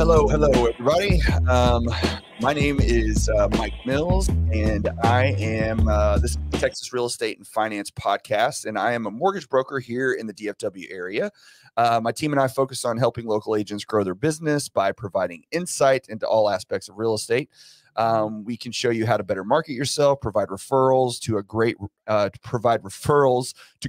Hello, everybody. My name is Mike Mills, and I am this is the Texas Real Estate and Finance Podcast, and I am a mortgage broker here in the DFW area. My team and I focus on helping local agents grow their business by providing insight into all aspects of real estate. We can show you how to better market yourself, provide referrals to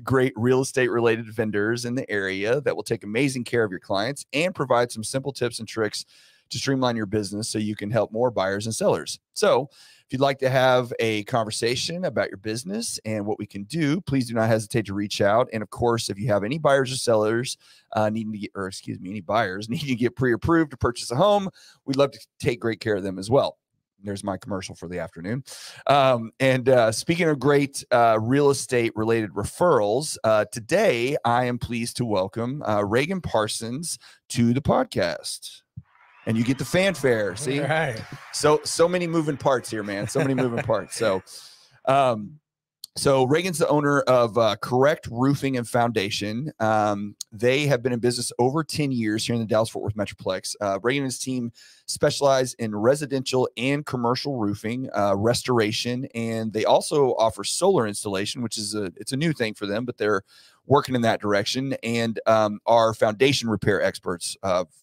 great real estate related vendors in the area that will take amazing care of your clients and provide some simple tips and tricks to streamline your business so you can help more buyers and sellers. So if you'd like to have a conversation about your business and what we can do, please do not hesitate to reach out. And of course, if you have any buyers or sellers any buyers needing to get pre-approved to purchase a home, we'd love to take great care of them as well. There's my commercial for the afternoon. Speaking of great real estate related referrals, today I am pleased to welcome Regan Parsons to the podcast. And you get the fanfare. See, all right. So many moving parts here, man. So many moving parts. So Regan's the owner of Correct Roofing and Foundation. They have been in business over 10 years here in the Dallas-Fort Worth Metroplex. Regan and his team specialize in residential and commercial roofing, restoration, and they also offer solar installation, which is it's a new thing for them, but they're working in that direction, and are foundation repair experts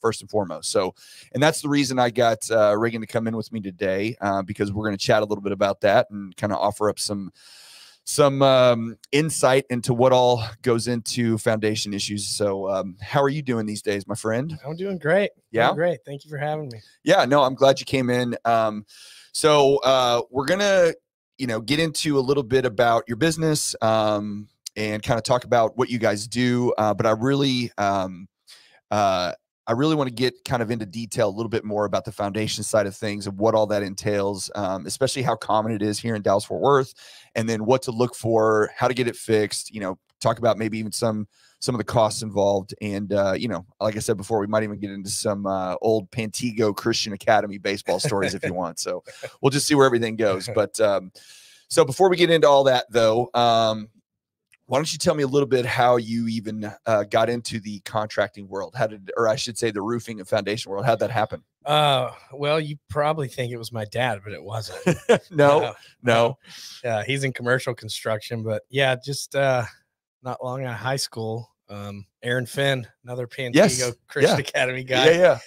first and foremost. So, and that's the reason I got Regan to come in with me today, because we're going to chat a little bit about that and kind of offer up some insight into what all goes into foundation issues. So how are you doing these days, my friend? I'm doing great. Yeah. Doing great. Thank you for having me. Yeah, no, I'm glad you came in. So we're going to, get into a little bit about your business and kind of talk about what you guys do. But I really want to get kind of into detail a little bit more about the foundation side of things and what all that entails, especially how common it is here in Dallas-Fort Worth, and then what to look for, how to get it fixed, talk about maybe even some of the costs involved. And, like I said before, we might even get into some old Pantego Christian Academy baseball stories if you want. So we'll just see where everything goes. But so before we get into all that, though, why don't you tell me a little bit how you even got into the contracting world? Or I should say the roofing and foundation world. How'd that happen? Well, you probably think it was my dad, but it wasn't. No. Yeah, he's in commercial construction, but yeah, just not long out of high school. Aaron Finn, another Pantego Christian Academy guy.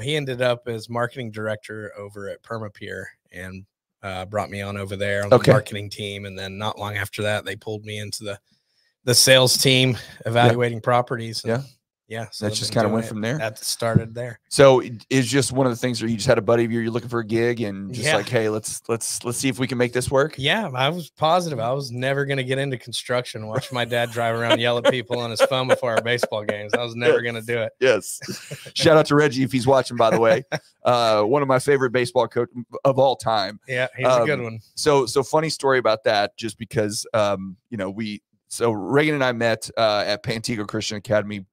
He ended up as marketing director over at Permapier and brought me on over there on the marketing team. And then not long after that, they pulled me into the sales team evaluating properties. And so that just kind of went from there. That started there. So it's just one of the things where you just had a buddy of yours, you're looking for a gig and just like, hey, let's see if we can make this work. Yeah, I was positive I was never going to get into construction. Watch my dad drive around, yell at people on his phone before our baseball games. I was never going to do it. Yes. Shout out to Reggie if he's watching, by the way. One of my favorite baseball coach of all time. Yeah, he's a good one. So funny story about that, just because so Reagan and I met at Pantego Christian Academy.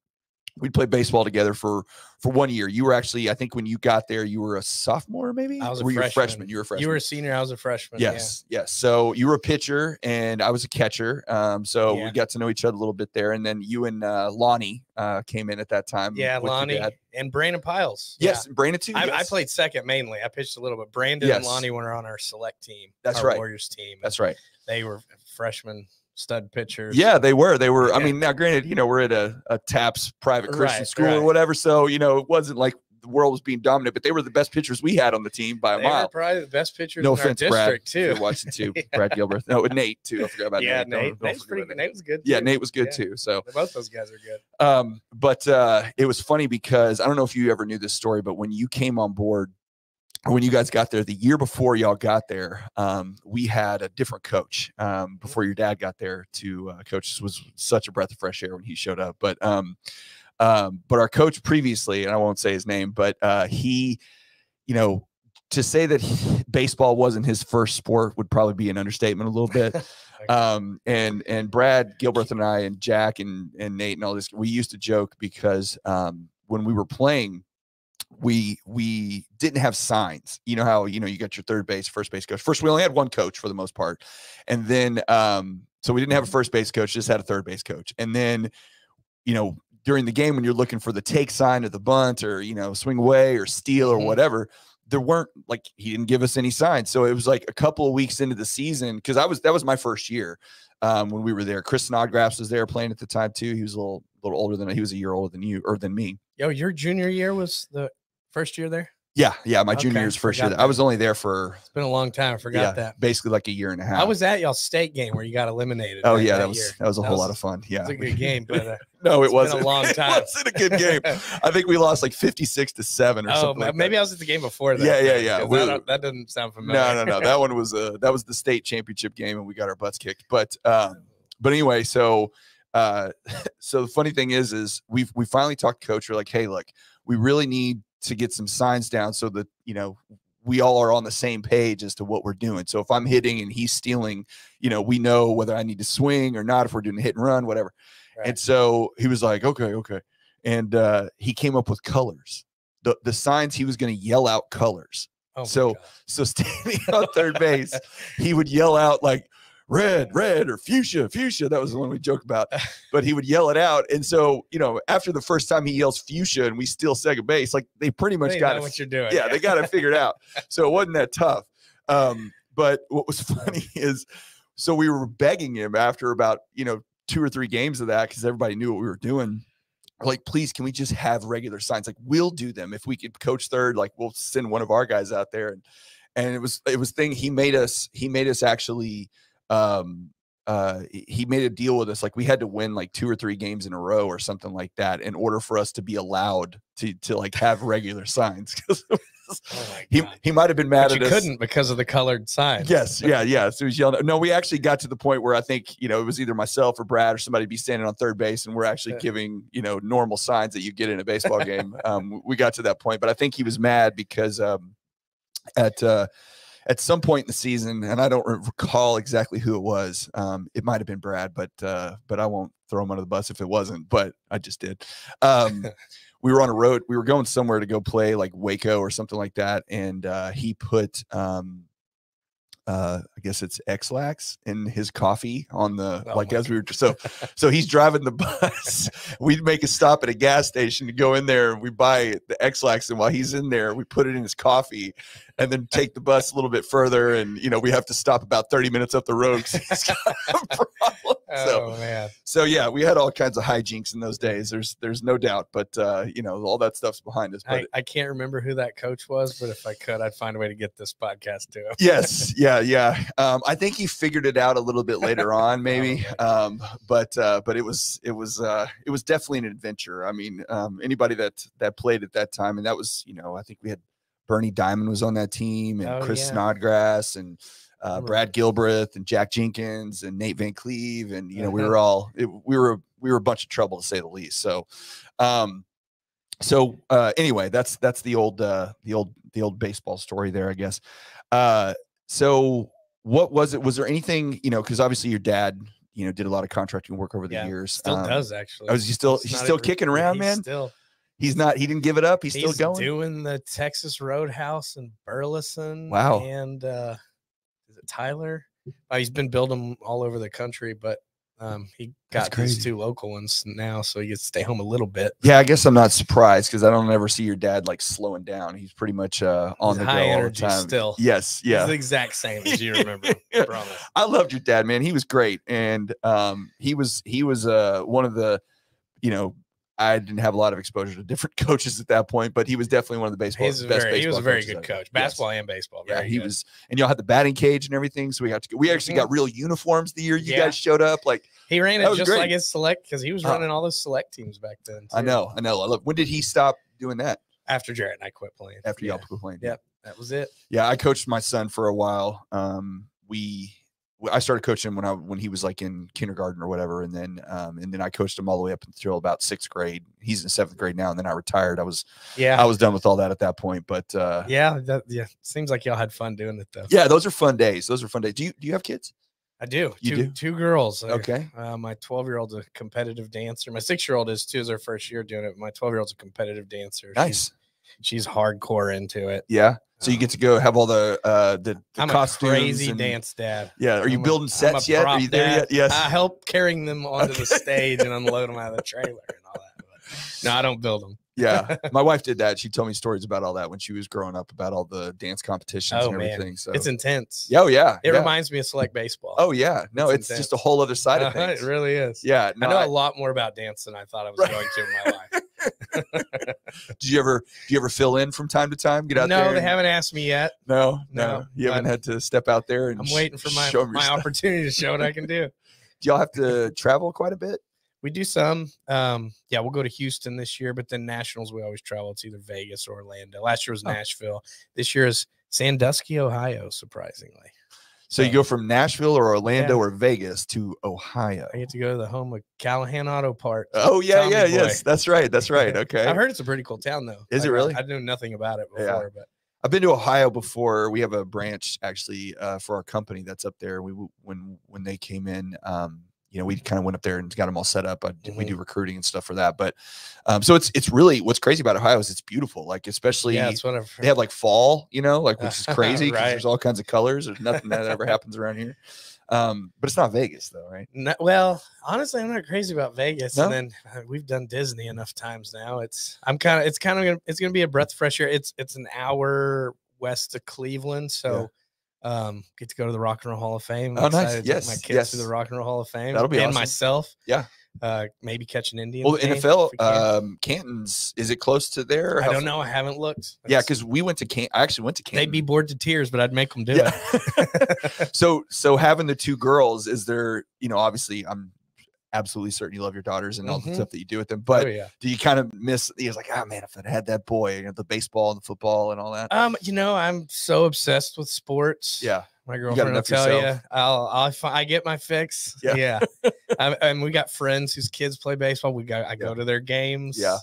We played baseball together for 1 year. You were actually, I think when you got there, you were a sophomore, maybe? I was a freshman. You were a freshman. You were a senior. I was a freshman. Yes. So you were a pitcher and I was a catcher. We got to know each other a little bit there. And then you and Lonnie came in at that time. Yeah, Lonnie and Brandon Piles. Yes, Brandon too. I played second mainly. I pitched a little bit. Brandon and Lonnie were on our select team. That's right. Warriors team. That's right. They were freshmen. Stud pitchers. Yeah, they were. Yeah. I mean, now granted, we're at a TAPS private Christian school or whatever. So, it wasn't like the world was being dominant, but they were the best pitchers we had on the team by a mile. They were probably the best pitchers no in offense, our district, Brad, too. If you're watching too. Brad Gilbert. No, Nate too. I forgot about Nate. Nate was pretty good. Nate was good too. Yeah, Nate was good too. So both those guys are good. But it was funny because I don't know if you ever knew this story, but when you came on board, when you guys got there, the year before y'all got there, we had a different coach before your dad got there to coach. This was such a breath of fresh air when he showed up. But our coach previously, and I won't say his name, but he, to say that baseball wasn't his first sport would probably be an understatement a little bit. And Brad Gilbert and I and Jack and Nate and all this, we used to joke because when we were playing, we didn't have signs. You know how, you got your third base, first base coach. First, we only had one coach for the most part. And then, so we didn't have a first base coach, just had a third base coach. And then, during the game when you're looking for the take sign or the bunt or, you know, swing away or steal or whatever, there weren't, like, he didn't give us any signs. So it was like a couple of weeks into the season, because that was my first year when we were there. Chris Snodgrass was there playing at the time too. He was a little older than, he was a year older than you or than me. Yo, your junior year was the first year there? Yeah, my junior year's first year. I was only there for, it's been a long time. I forgot that. Basically like a year and a half. I was at y'all's state game where you got eliminated. Oh yeah, that was a whole lot of fun. Yeah, it was a good game, but no, it wasn't. Been a long time. It wasn't a good game. I think we lost like 56-7 or something. Like maybe that. I was at the game before that. Yeah. That doesn't sound familiar. No. That one was the state championship game, and we got our butts kicked. But anyway, so the funny thing is we finally talked to coach. We're like, hey, look, we really need to get some signs down so that, you know, we all are on the same page as to what we're doing. So if I'm hitting and he's stealing, you know, we know whether I need to swing or not, if we're doing a hit and run, whatever. Right. And so he was like, okay. And he came up with colors. The signs, he was going to yell out colors. Oh, so standing on third base, he would yell out like red, or fuchsia. That was the one we joke about, but he would yell it out. And so, you know, after the first time he yells fuchsia and we steal second base, like they pretty much got what you're doing. Yeah, they got it figured out. So it wasn't that tough. But what was funny is, so we were begging him after about, you know, 2 or 3 games of that, because everybody knew what we were doing. Like, please, can we just have regular signs? Like, we'll do them. If we could coach third, like we'll send one of our guys out there. And it was thing. He made us actually, he made a deal with us. Like, we had to win like 2 or 3 games in a row or something like that in order for us to be allowed to like have regular signs. He might have been mad at us. Couldn't, because of the colored signs. Yes. Yeah. So he was yelling. No, we actually got to the point where I think, you know, it was either myself or Brad or somebody be standing on third base, and we're actually giving, you know, normal signs that you get in a baseball game. We got to that point, but I think he was mad because at some point in the season, and I don't recall exactly who it was. It might have been Brad, but I won't throw him under the bus if it wasn't, but I just did. We were on a road. We were going somewhere to go play like Waco or something like that. And he put, I guess it's X-Lax in his coffee on the, as we were, so he's driving the bus. We'd make a stop at a gas station to go in there, and we buy the X-Lax. And while he's in there, we put it in his coffee and then take the bus a little bit further. And, you know, we have to stop about 30 minutes up the road because he's got a problem. Man. So yeah, we had all kinds of hijinks in those days. There's no doubt, but you know, all that stuff's behind us. But I can't remember who that coach was, but if I could, I'd find a way to get this podcast to him. Yes. Yeah. I think he figured it out a little bit later on, maybe. But it was definitely an adventure. I mean, anybody that played at that time, and that was, you know, I think we had Bernie Diamond was on that team, and Chris Snodgrass, and Brad Gilbreth, and Jack Jenkins, and Nate Van Cleve, and you know, we were a bunch of trouble, to say the least. So anyway, that's the old baseball story there, I guess. So what was it? Was there anything, you know, because obviously your dad, you know, did a lot of contracting work over the years. Still does, actually. He's still kicking around, man. He didn't give it up. He's still going. Doing the Texas Roadhouse in Burleson. Wow. And is it Tyler? He's been building all over the country, but he got these 2 local ones now, so he gets to stay home a little bit. Yeah, I guess I'm not surprised, because I don't ever see your dad like slowing down. He's pretty much on the go all the time. Still. Yes, yeah. He's the exact same as you remember. I loved your dad, man. He was great, and he was one of the, you know, I didn't have a lot of exposure to different coaches at that point, but he was definitely one of the best baseball coaches. He was a very good coach, basketball and baseball. Yeah, he was, and y'all had the batting cage and everything. So we actually got real uniforms the year you guys showed up. Like, he ran it just like his select, because he was running all those select teams back then too. I know. When did he stop doing that? After Jarrett and I quit playing. After y'all quit playing. Yep, that was it. Yeah, I coached my son for a while. I started coaching him when he was like in kindergarten or whatever, and then I coached him all the way up until about 6th grade. He's in 7th grade now, and then I retired. I was done with all that at that point. But seems like y'all had fun doing it though. Yeah, those are fun days. Do you have kids? I do. Two girls. Okay. My 12-year-old's a competitive dancer. My 6-year-old is too. Is her first year doing it. My 12-year-old's a competitive dancer. Nice. She's hardcore into it. Yeah. So you get to go have all the I'm costumes. A crazy dance dad. Yeah. Are you building sets yet? Are you there yet? Yes. I help carrying them onto the stage and unload them out of the trailer and all that. No, I don't build them. Yeah, my wife did that. She told me stories about all that when she was growing up, about all the dance competitions and everything. Man. So it's intense. Oh yeah, it reminds me of select baseball. Oh yeah, no, it's just a whole other side of things. It really is. Yeah, no, I know a lot more about dance than I thought I was going to in my life. Do you ever fill in from time to time? Get out there? No, they haven't asked me yet. No, you haven't had to step out there and I'm waiting for my opportunity to show what I can do. Do y'all have to travel quite a bit? We do some. Yeah, we'll go to Houston this year, but then nationals, we always travel. It's either Vegas or Orlando. Last year was Nashville. This year is Sandusky, Ohio, surprisingly. So you go from Nashville or Orlando or Vegas to Ohio. I get to go to the home of Callahan Auto Parts. Oh, yeah, yes. That's right. Okay. I've heard it's a pretty cool town, though. Is it really? I knew nothing about it before, but I've been to Ohio before. We have a branch actually for our company that's up there. When they came in, we kind of went up there and got them all set up. We do recruiting and stuff for that. But so it's really, what's crazy about Ohio is it's beautiful. Like, especially they have like fall, which is crazy because there's all kinds of colors. There's nothing that ever happens around here. But it's not Vegas though, right? No, well, honestly, I'm not crazy about Vegas. No? And then we've done Disney enough times now. It's going to be a breath of fresh air. It's an hour west of Cleveland. So get to go to the Rock and Roll Hall of Fame. Oh, nice. Yes. My kids to the Rock and Roll Hall of Fame. That'll be and awesome. Myself. Yeah. Maybe catch an Indian. Well, NFL, Canton's, is it close to there? I don't know. I haven't looked. Yeah, because we went to Canton. I actually went to Canton. They'd be bored to tears, but I'd make them do it. So having the two girls, is there, obviously I'm absolutely certain you love your daughters and all the stuff that you do with them, but do you kind of miss, he was like, oh man, if I'd had that boy, the baseball and the football and all that? I'm so obsessed with sports. Yeah. My girlfriend will tell you, I get my fix. Yeah. And we got friends whose kids play baseball. I go to their games. Yeah.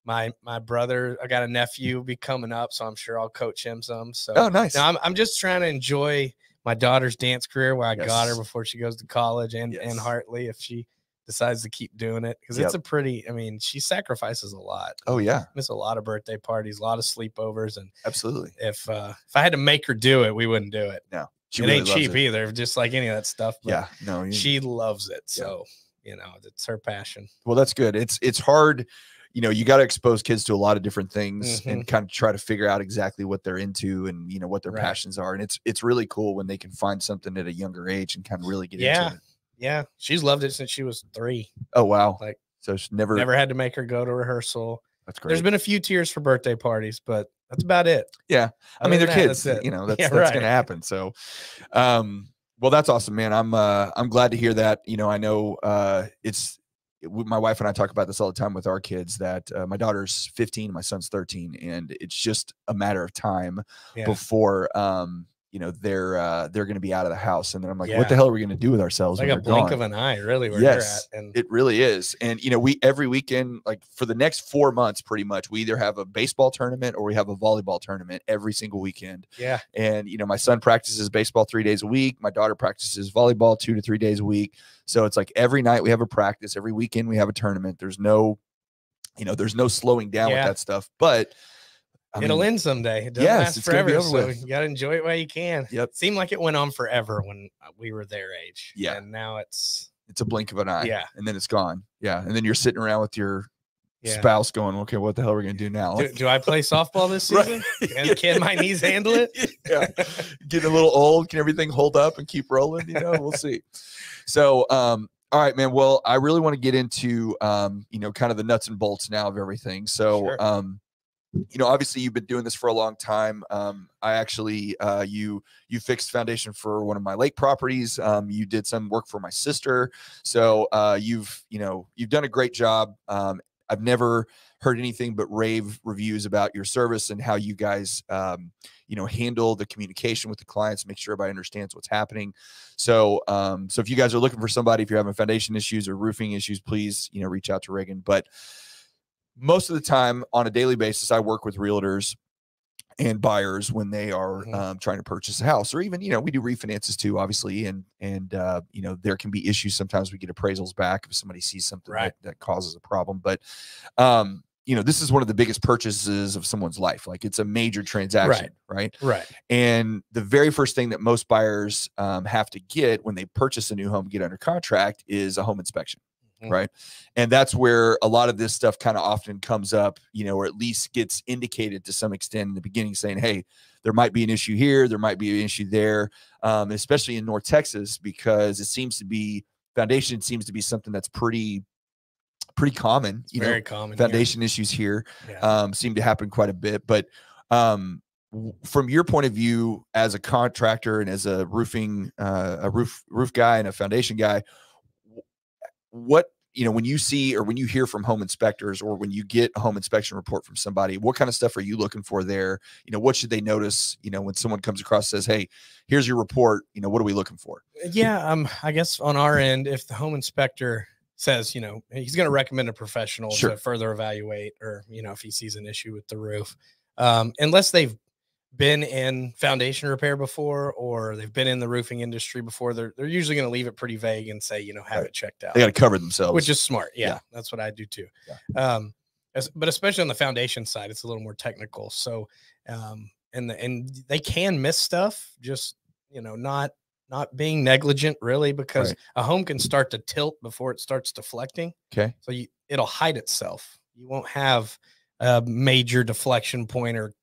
My brother, I got a nephew be coming up, so I'm sure I'll coach him some. So nice. Now I'm just trying to enjoy my daughter's dance career where I got her before she goes to college, and Hartley if she decides to keep doing it, because it's she sacrifices a lot. Oh yeah, miss a lot of birthday parties, a lot of sleepovers, and absolutely. If I had to make her do it, we wouldn't do it. No, it ain't cheap either, just like any of that stuff. Yeah, no, she loves it, so it's her passion. Well, that's good. It's hard. You got to expose kids to a lot of different things and kind of try to figure out exactly what they're into and, what their passions are. And it's really cool when they can find something at a younger age and kind of really get into it. Yeah. She's loved it since she was 3. Oh, wow. Like, so she never had to make her go to rehearsal. That's great. There's been a few tears for birthday parties, but that's about it. Yeah. I mean, they're kids, that's going to happen. So, well, that's awesome, man. I'm glad to hear that. I know my wife and I talk about this all the time with our kids, that my daughter's 15, my son's 13, and it's just a matter of time before they're going to be out of the house. And then I'm like, what the hell are we going to do with ourselves? Like a blink of an eye, really, where you're at. And it really is. And, we every weekend, like for the next 4 months, pretty much, we either have a baseball tournament or we have a volleyball tournament every single weekend. Yeah. And, my son practices baseball 3 days a week. My daughter practices volleyball 2 to 3 days a week. So it's like every night we have a practice, every weekend we have a tournament. There's no, there's no slowing down with that stuff, but it'll end someday. It doesn't last forever, so you got to enjoy it while you can. Yep. It seemed like it went on forever when we were their age. Yeah. And now it's a blink of an eye. Yeah. And then it's gone. Yeah. And then you're sitting around with your spouse going, okay, what the hell are we going to do now? Do I play softball this season? And can my knees handle it? Yeah. Getting a little old. Can everything hold up and keep rolling? We'll see. So, all right, man. Well, I really want to get into, kind of the nuts and bolts now of everything. So, obviously you've been doing this for a long time. I actually, you fixed foundation for one of my lake properties. You did some work for my sister. So, you've done a great job. I've never heard anything but rave reviews about your service and how you guys, handle the communication with the clients, make sure everybody understands what's happening. So, so if you guys are looking for somebody, if you're having foundation issues or roofing issues, please, reach out to Regan. But most of the time on a daily basis, I work with realtors and buyers when they are trying to purchase a house, or even, we do refinances too, obviously. And there can be issues. Sometimes we get appraisals back if somebody sees something that causes a problem. But, this is one of the biggest purchases of someone's life. Like, it's a major transaction, right? And the very first thing that most buyers have to get when they purchase a new home, get under contract, is a home inspection. right? And that's where a lot of this stuff kind of often comes up, you know, or at least gets indicated to some extent in the beginning, saying, hey, there might be an issue here, there might be an issue there, especially in North Texas, because it seems to be, foundation seems to be something that's pretty common. It's very common. Foundation issues here seem to happen quite a bit. But from your point of view as a contractor and as a roofing, roof guy and a foundation guy, what, you know, when you see or when you hear from home inspectors, or when you get a home inspection report from somebody, what kind of stuff are you looking for there? You know, what should they notice, you know, when someone comes across and says, hey, here's your report, you know, what are we looking for? Yeah. I guess on our end, if the home inspector says, you know, he's going to recommend a professional to further evaluate, or, you know, if he sees an issue with the roof, unless they've been in foundation repair before, or they've been in the roofing industry before, they're usually going to leave it pretty vague and say, you know, have it checked out. They got to cover themselves, which is smart. Yeah, that's what I do too. But especially on the foundation side, it's a little more technical. So, and they can miss stuff, just, you know, not being negligent really, because a home can start to tilt before it starts deflecting. Okay. So it'll hide itself. You won't have a major deflection point or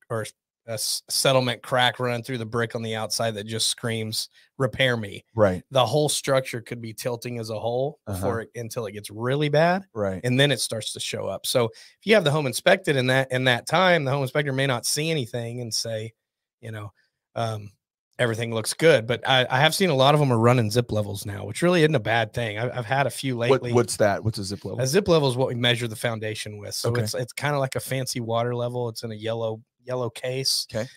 a settlement crack run through the brick on the outside that just screams, repair me. Right. The whole structure could be tilting as a whole until it gets really bad. Right. And then it starts to show up. So if you have the home inspected in that time, the home inspector may not see anything and say, you know, everything looks good. But I have seen a lot of them are running zip levels now, which really isn't a bad thing. I've had a few lately. What's that? What's a zip level? A zip level is what we measure the foundation with. So it's kind of like a fancy water level. It's in a yellow case. Okay.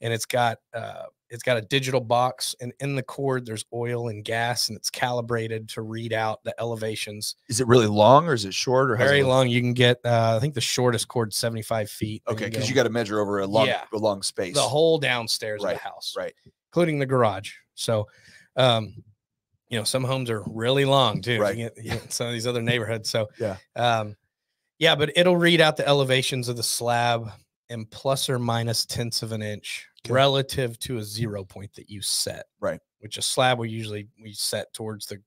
And it's got a digital box, and in the cord there's oil and gas, and it's calibrated to read out the elevations. Is it really long, or is it short, or very long? You can get I think the shortest cord 75 feet. Okay, because you got to measure over a long space, the whole downstairs of the house, including the garage. So you know, some homes are really long too. Right. You get some of these other neighborhoods. So but it'll read out the elevations of the slab in plus or minus tenths of an inch relative to a 0 point that you set. Right. Which a slab we set towards the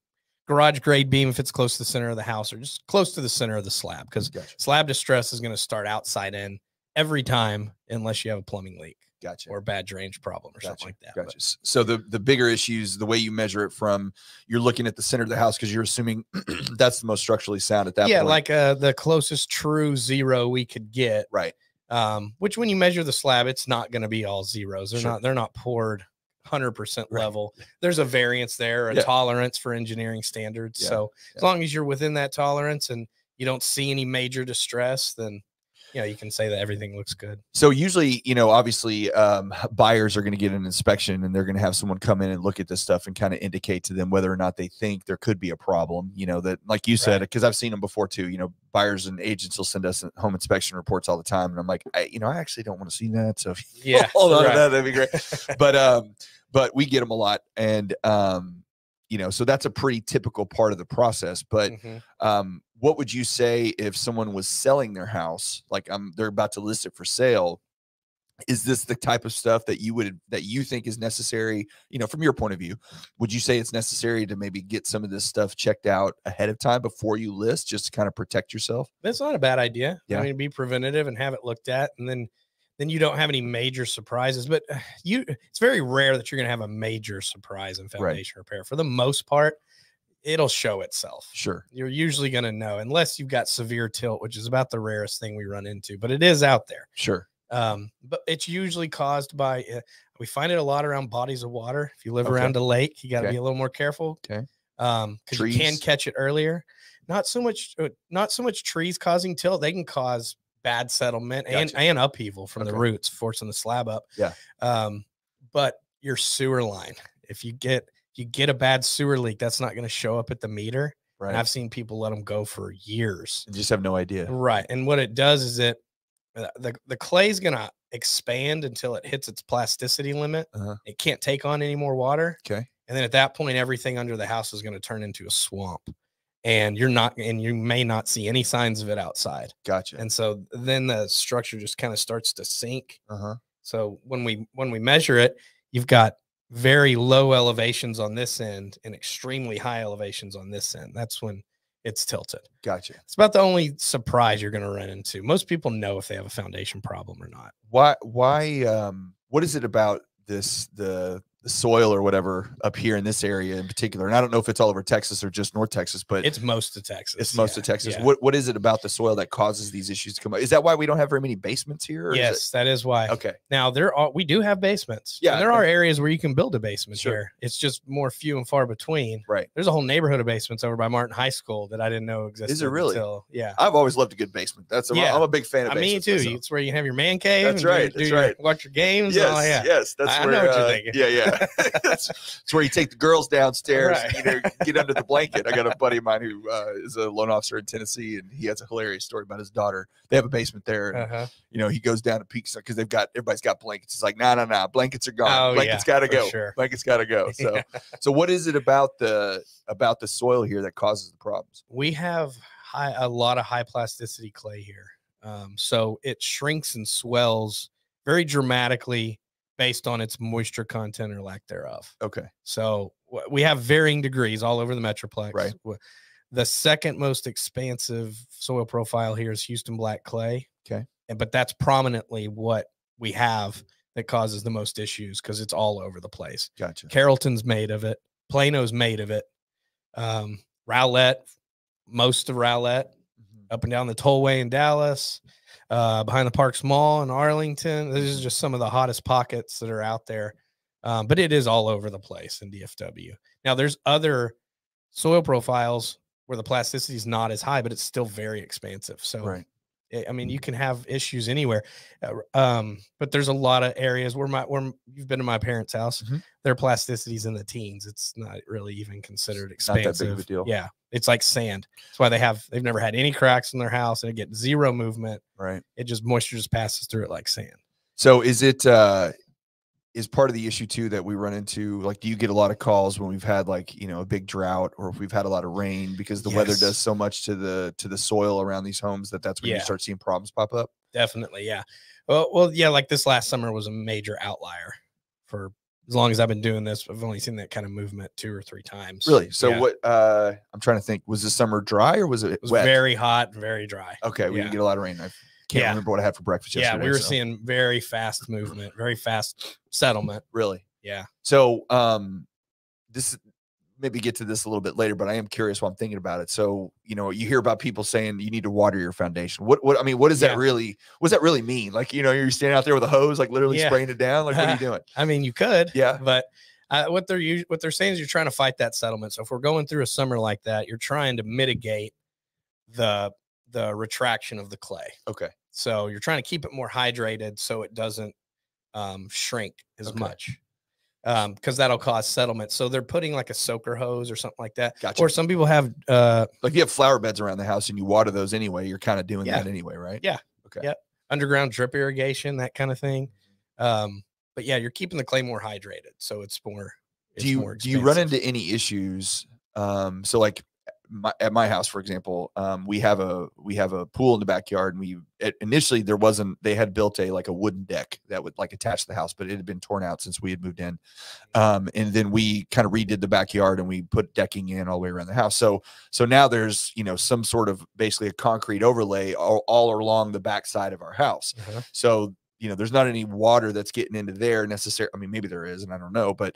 garage grade beam if it's close to the center of the house, or just close to the center of the slab, because slab distress is going to start outside in every time unless you have a plumbing leak. Gotcha. Or a bad drainage problem or something like that. Gotcha. So the bigger issues, the way you measure it from, you're looking at the center of the house because you're assuming that's the most structurally sound at that point. Yeah, like the closest true 0 we could get. Right. Which when you measure the slab, it's not going to be all zeros. They're not poured 100% level. There's a variance there, a tolerance for engineering standards. So as long as you're within that tolerance and you don't see any major distress, then you know, you can say that everything looks good. So usually, you know, obviously buyers are going to get an inspection, and they're going to have someone come in and look at this stuff and kind of indicate to them whether or not they think there could be a problem, you know, that, like you said, because I've seen them before too, you know, buyers and agents will send us home inspection reports all the time. And I'm like, I actually don't want to see that. So if you hold on to that, that'd be great. But we get them a lot. And, you know, so that's a pretty typical part of the process. But what would you say if someone was selling their house, like they're about to list it for sale? Is this the type of stuff that you think is necessary, you know, from your point of view? Would you say it's necessary to maybe get some of this stuff checked out ahead of time before you list, just to kind of protect yourself? That's not a bad idea. Yeah. I mean, be preventative and have it looked at, and then you don't have any major surprises. But it's very rare that you're going to have a major surprise in foundation repair. For the most part, it'll show itself. Sure. You're usually going to know, unless you've got severe tilt, which is about the rarest thing we run into, but it is out there. Sure. But it's usually caused by, we find it a lot around bodies of water. If you live around a lake, you got to be a little more careful. Okay. Cause you can catch it earlier. Not so much trees causing tilt. They can cause bad settlement and upheaval from the roots, forcing the slab up. Yeah. But your sewer line, if you get a bad sewer leak, that's not going to show up at the meter. Right. And I've seen people let them go for years. You just have no idea. Right. And what it does is the clay is going to expand until it hits its plasticity limit. It can't take on any more water. Okay. And then at that point, everything under the house is going to turn into a swamp, and you may not see any signs of it outside. Gotcha. And so then the structure just kind of starts to sink. So when we measure it, you've got very low elevations on this end and extremely high elevations on this end. That's when it's tilted. Gotcha. It's about the only surprise you're going to run into. Most people know if they have a foundation problem or not. What is it about the soil or whatever up here in this area in particular? And I don't know if it's all over Texas or just North Texas, but it's most of Texas. It's most of Texas. What is it about the soil that causes these issues to come up? Is that why we don't have very many basements here? Yes, that is why. Okay. Now we do have basements. Yeah. There are areas where you can build a basement here. It's just more few and far between. Right. There's a whole neighborhood of basements over by Martin High School that I didn't know existed. Is it really? Yeah. I've always loved a good basement. I'm a big fan of basements. Me too. It's where you can have your man cave. That's right. That's right. Watch your games. Yes. And all, yeah. Yes. That's I where. know what you're thinking. Yeah. It's where you take the girls downstairs and get under the blanket. I got a buddy of mine who is a loan officer in Tennessee, and he has a hilarious story about his daughter. They have a basement there, and he goes down to peaks because everybody's got blankets. He's like, no, blankets are gone. Blankets got to go. Sure. Blankets got to go. So what is it about the soil here that causes the problems? We have a lot of high plasticity clay here, so it shrinks and swells very dramatically based on its moisture content or lack thereof. Okay. So we have varying degrees all over the Metroplex. Right. The second most expansive soil profile here is Houston black clay. Okay. But that's prominently what we have that causes the most issues because it's all over the place. Gotcha. Carrollton's made of it. Plano's made of it. Rowlett, most of Rowlett, up and down the tollway in Dallas, behind the Parks Mall in Arlington. This is just some of the hottest pockets that are out there. But it is all over the place in DFW. Now, there's other soil profiles where the plasticity is not as high, but it's still very expansive. So, I mean, you can have issues anywhere. But there's a lot of areas where you've been to my parents' house. Their plasticity's in the teens. It's not really even considered expansive. Not that big of a deal. Yeah. It's like sand. That's why they've never had any cracks in their house, and it gets zero movement. Right. Moisture just passes through it like sand. So is part of the issue too that we run into, like, do you get a lot of calls when we've had a big drought or if we've had a lot of rain because the weather does so much to the soil around these homes that's when you start seeing problems pop up? Definitely. Yeah. Well, yeah. Like this last summer was a major outlier for as long as I've been doing this. I've only seen that kind of movement 2 or 3 times. Really? So what, I'm trying to think, was this summer dry or was it wet? Very hot, very dry. Okay. We didn't get a lot of rain. I can't remember what I had for breakfast yesterday. Yeah. We were seeing very fast movement, very fast settlement. Really? Yeah. So, this maybe get to this a little bit later, but I am curious while I'm thinking about it. So, you hear about people saying you need to water your foundation. What does that really, what does that really mean? Like, you're standing out there with a hose, like literally spraying it down. Like, what are you doing? I mean, you could, yeah, but what they're saying is you're trying to fight that settlement. So if we're going through a summer like that, you're trying to mitigate the retraction of the clay. Okay. So you're trying to keep it more hydrated so it doesn't shrink as much. Because that'll cause settlement. So they're putting like a soaker hose or something like that. Gotcha. Or some people have like you have flower beds around the house and you water those anyway. You're kind of doing that anyway, right? Yeah. Okay. Yeah. Underground drip irrigation, that kind of thing. But yeah, you're keeping the clay more hydrated, so it's more. Do you run into any issues? So like at my house, for example, we have a pool in the backyard, and initially they had built a wooden deck that would attach the house, but it had been torn out since we had moved in. And then we kind of redid the backyard and we put decking in all the way around the house. So now there's, some sort of basically a concrete overlay all along the backside of our house. So there's not any water that's getting into there necessarily. I mean, maybe there is, and I don't know, but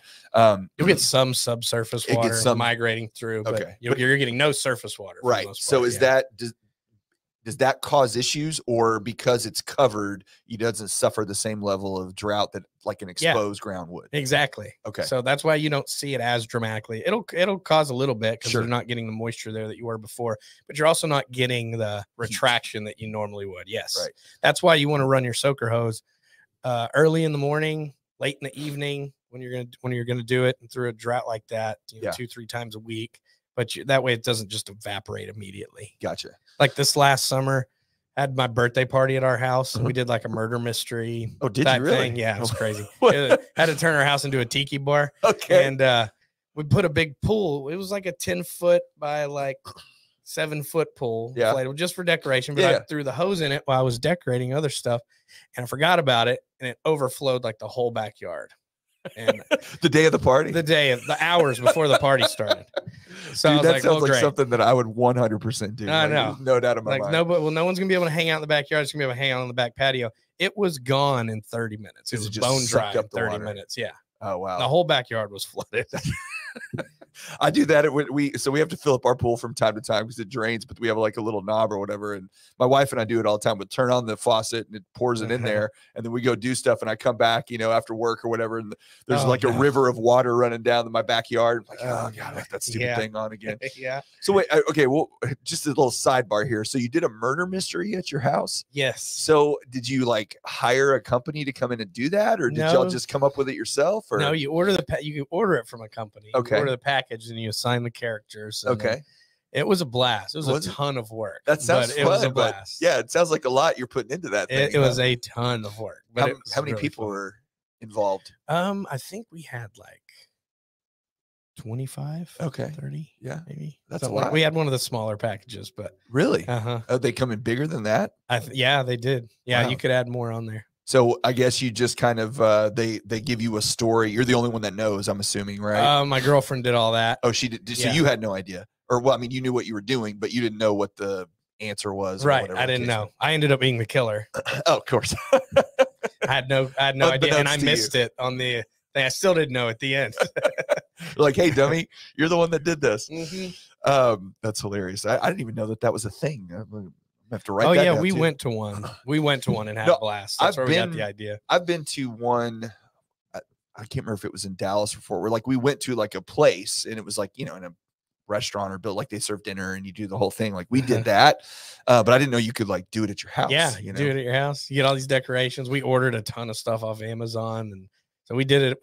you'll get some subsurface water migrating through, but you're getting no surface water. Right. So does that cause issues, or because it's covered, it doesn't suffer the same level of drought that like an exposed ground would? Exactly. Okay. So that's why you don't see it as dramatically. It'll cause a little bit because you're not getting the moisture there that you were before, but you're also not getting the retraction that you normally would. Yes. Right. That's why you want to run your soaker hose early in the morning, late in the evening when you're gonna do it, and through a drought like that, 2-3 times a week. But that way it doesn't just evaporate immediately. Gotcha. Like this last summer, I had my birthday party at our house, and we did like a murder mystery. Oh, did you really? Thing. Yeah, it was crazy. Had to turn our house into a tiki bar. Okay. And we put a big pool. It was like a 10-foot by 7-foot pool. Yeah. Inflatable, just for decoration. But I threw the hose in it while I was decorating other stuff, and I forgot about it, and it overflowed like the whole backyard. And the day of the party, the hours before the party started. So dude, I was that like, sounds well, like something that I would 100% do. I like, know, no doubt in my mind. No one's gonna be able to hang out in the backyard. It's gonna be able to hang out on the back patio. It was gone in 30 minutes. It was just bone dry in 30 water. minutes. Yeah. Oh wow. The whole backyard was flooded. I do that. So we have to fill up our pool from time to time because it drains, but we have like a little knob or whatever. And my wife and I do it all the time. But turn on the faucet and it pours it in there, and then we go do stuff. And I come back, after work or whatever, and there's a river of water running down in my backyard. I'm like, oh god, I left that stupid thing on again. Yeah. So wait, okay, well, just a little sidebar here. So you did a murder mystery at your house? Yes. So did you like hire a company to come in and do that, or did y'all just come up with it yourself? Or no, you order you order it from a company. Okay. You order the package and you assign the characters. Okay. It was a blast. It was a ton of work. That sounds fun. It was a blast. Yeah, it sounds like a lot you're putting into that thing. It was a ton of work. But how many people were involved? I think we had like 25, 30. Yeah, maybe. That's a lot. We had one of the smaller packages, but really, they come in bigger than that. Yeah, they did. Yeah, wow. You could add more on there. So I guess you just kind of they give you a story. You're the only one that knows, I'm assuming, right? My girlfriend did all that. Oh, she did. So you had no idea, or well, I mean, you knew what you were doing, but you didn't know what the answer was. Right. I didn't know. I ended up being the killer. Oh, of course. I had no idea, and I missed it on the thing. I still didn't know at the end. Like, hey, dummy, you're the one that did this. Mm-hmm. That's hilarious. I didn't even know that was a thing. I have to write. Oh that yeah, down we too. went to one. We went to one and had a blast. That's where we got the idea. I've been to one. I can't remember if it was in Dallas or Fort Worth. Like we went to like a place, and it was like in a restaurant or built like they serve dinner and you do the whole thing. Like we did that, but I didn't know you could like do it at your house. Yeah, you do it at your house. You get all these decorations. We ordered a ton of stuff off Amazon, and so we did it.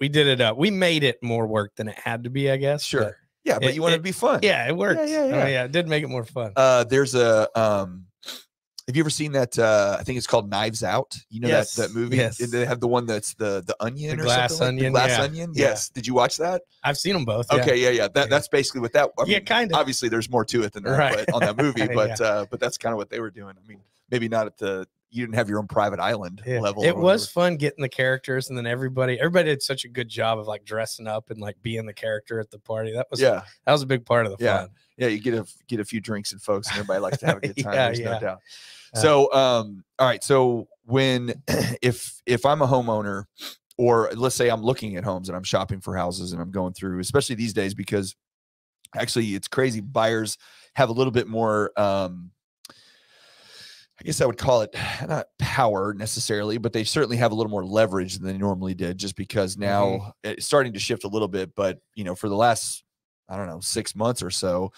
We made it more work than it had to be, I guess. Sure. Yeah, but you wanted to be fun. Yeah, it worked. Yeah, it did make it more fun. There's a have you ever seen that? I think it's called Knives Out. You know that movie? Yes. They have the one that's the onion the or glass something. Onion. The glass onion. Yes. Did you watch that? I've seen them both. Okay. Yeah. That's basically what that. I mean, kind of. Obviously, there's more to it than that, right. but on that movie. But but that's kind of what they were doing. I mean, maybe not at the. You didn't have your own private island level. It was fun getting the characters, and then everybody did such a good job of like dressing up and like being the character at the party. That was a big part of the fun. Yeah, you get a few drinks and folks, and everybody likes to have a good time. There's no doubt. So all right. So when if I'm a homeowner, or let's say I'm looking at homes and I'm shopping for houses and I'm going through, especially these days, because actually it's crazy. Buyers have a little bit more I guess I would call it not power necessarily, but they certainly have a little more leverage than they normally did, just because now it's starting to shift a little bit. But, for the last, I don't know, 6 months or so,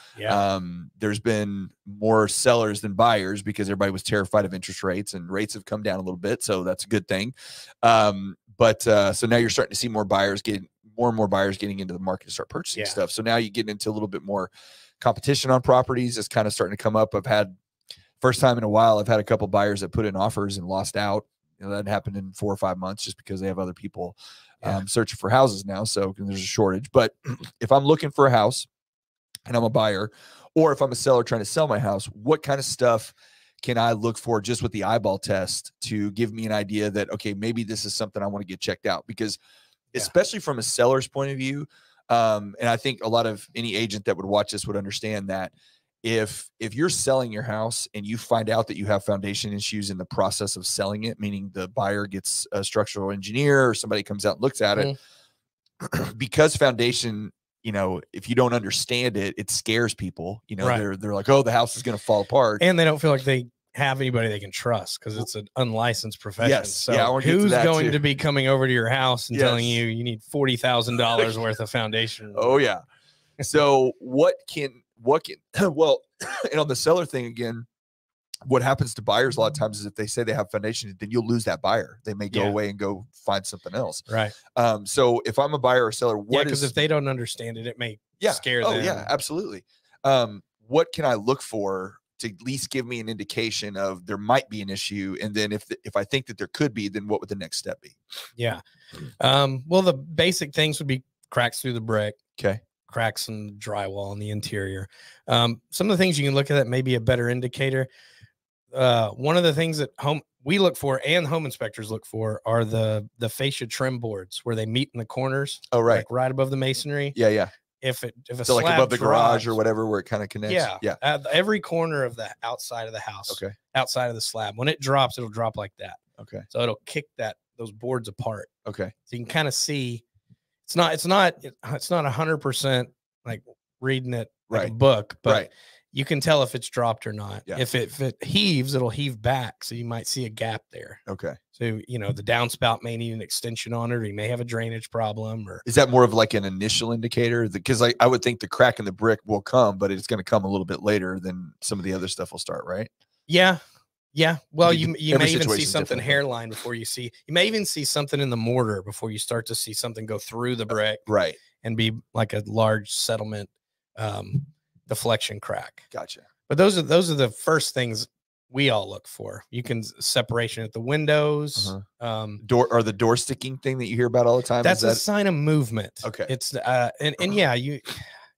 there's been more sellers than buyers because everybody was terrified of interest rates, and rates have come down a little bit. So that's a good thing. But so now you're starting to see more and more buyers getting into the market to start purchasing stuff. So now you get into a little bit more competition on properties. It's kind of starting to come up. First time in a while, I've had a couple buyers that put in offers and lost out. That happened in 4 or 5 months just because they have other people searching for houses now. So there's a shortage. But if I'm looking for a house and I'm a buyer, or if I'm a seller trying to sell my house, what kind of stuff can I look for just with the eyeball test to give me an idea that, okay, maybe this is something I want to get checked out? Because especially from a seller's point of view, and I think any agent that would watch this would understand that if you're selling your house and you find out that you have foundation issues in the process of selling it, meaning the buyer gets a structural engineer or somebody comes out and looks at it, because foundation, if you don't understand it, it scares people. They're like, oh, the house is going to fall apart, and they don't feel like they have anybody they can trust because it's an unlicensed profession. Yes. So who's going to be coming over to your house and telling you need $40,000 worth of foundation? Oh yeah. So what can well, and on the seller thing again, what happens to buyers a lot of times is if they say they have foundation, then you'll lose that buyer. They may go away and go find something else. Right. So if I'm a buyer or seller, because if they don't understand it, it may scare them. Oh yeah, absolutely. What can I look for to at least give me an indication of there might be an issue? And then if I think that there could be, then what would the next step be? Yeah. Well, the basic things would be cracks through the brick. Okay. Cracks in drywall in the interior. Some of the things you can look at that may be a better indicator. one of the things that we look for and home inspectors look for are the fascia trim boards where they meet in the corners. Oh, right. Like right above the masonry. Yeah. Yeah. If a so slab like above the drops, garage or whatever, where it kind of connects. Yeah. Yeah. At every corner of the outside of the house. Okay. Outside of the slab. When it drops, it'll drop like that. Okay. So it'll kick those boards apart. Okay. So you can kind of see it's not 100% like reading it like a book, but you can tell if it's dropped or not. Yeah. If it heaves, it'll heave back. So you might see a gap there. Okay. So, you know, the downspout may need an extension on it, or you may have a drainage problem. Or is that more of like an initial indicator? Because I would think the crack in the brick will come, but it's going to come a little bit later than some of the other stuff will start, right? Yeah. Yeah. Well, you may even see something hairline before you may even see something in the mortar before you start to see something go through the brick. Right. And be like a large settlement deflection crack. Gotcha. But those are the first things we all look for. You can separation at the windows. The door sticking thing that you hear about all the time. That's a sign of movement. Okay. It's and yeah,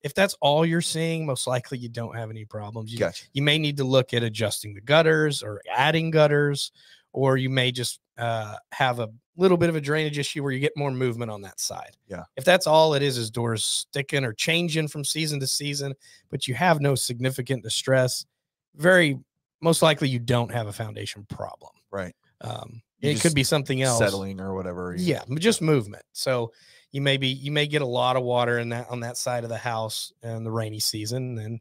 if that's all you're seeing, most likely you don't have any problems. You may need to look at adjusting the gutters or adding gutters, or you may just have a little bit of a drainage issue where you get more movement on that side. Yeah. If that's all it is doors sticking or changing from season to season, but you have no significant distress, very most likely you don't have a foundation problem. Right. It could be something else, settling or whatever. Yeah, just movement. So you may get a lot of water on that side of the house in the rainy season, and in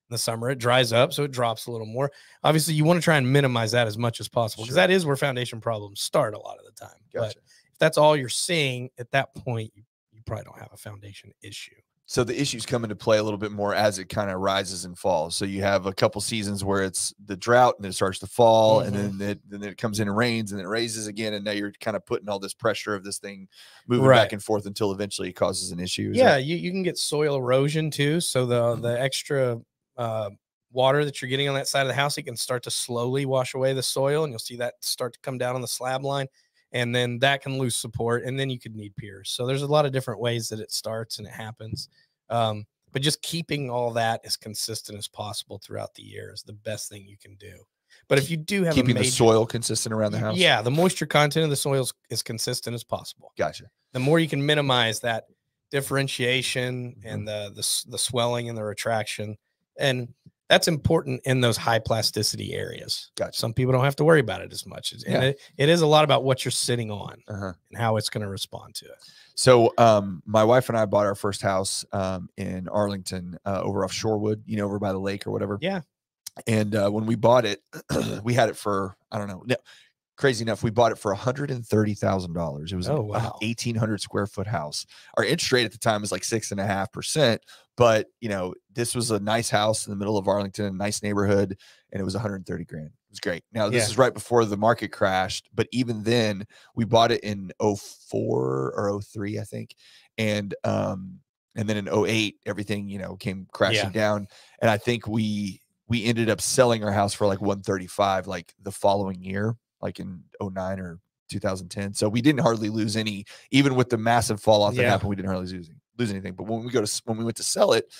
the summer it dries up, so it drops a little more. Obviously, you want to try and minimize that as much as possible, because that is where foundation problems start a lot of the time. But if that's all you're seeing at that point, you probably don't have a foundation issue. So the issues come into play a little bit more as it kind of rises and falls. So you have a couple seasons where it's the drought and then it starts to fall, and then it comes in and rains, and then it raises again, and now you're kind of putting all this pressure of this thing moving back and forth until eventually it causes an issue. You can get soil erosion too. So the extra water that you're getting on that side of the house, it can start to slowly wash away the soil, and you'll see that start to come down on the slab line, and then that can lose support, and then you could need piers. So there's a lot of different ways that it starts and it happens. But just keeping all that as consistent as possible throughout the year is the best thing you can do. But if you do have keeping the soil consistent around the house, the moisture content of the soil is as consistent as possible. Gotcha. The more you can minimize that differentiation and the swelling and the retraction, and that's important in those high plasticity areas. Gotcha. Some people don't have to worry about it as much. And it is a lot about what you're sitting on and how it's going to respond to it. So my wife and I bought our first house in Arlington over off Shorewood, over by the lake or whatever. Yeah. And when we bought it, we had it for, I don't know. No, crazy enough, we bought it for $130,000. It was an 1,800 square foot house. Our interest rate at the time was like 6.5%. But, this was a nice house in the middle of Arlington, a nice neighborhood, and it was 130 grand. It was great. Now, this is right before the market crashed, but even then, we bought it in 04 or 03, I think. And then in 08, everything, came crashing down. And I think we ended up selling our house for like 135, like the following year, like in 09 or 2010. So we didn't hardly lose any, even with the massive fall off that happened, we didn't hardly lose anything. But when we went to sell it,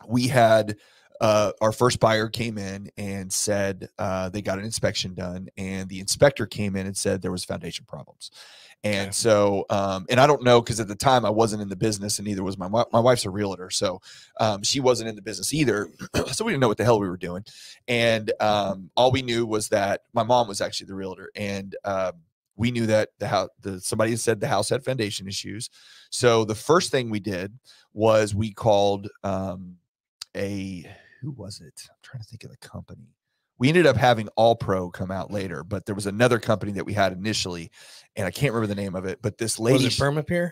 we had our first buyer came in and said they got an inspection done, and the inspector came in and said there was foundation problems. And so, and I don't know, because at the time I wasn't in the business, and neither was my wife's a realtor. So she wasn't in the business either. So we didn't know what the hell we were doing. And all we knew was that my mom was actually the realtor. And we knew that somebody had said the house had foundation issues. So the first thing we did was we called who was it? I'm trying to think of the company. We ended up having All Pro come out later, but there was another company that we had initially, and I can't remember the name of it. But this lady, was it Permapier?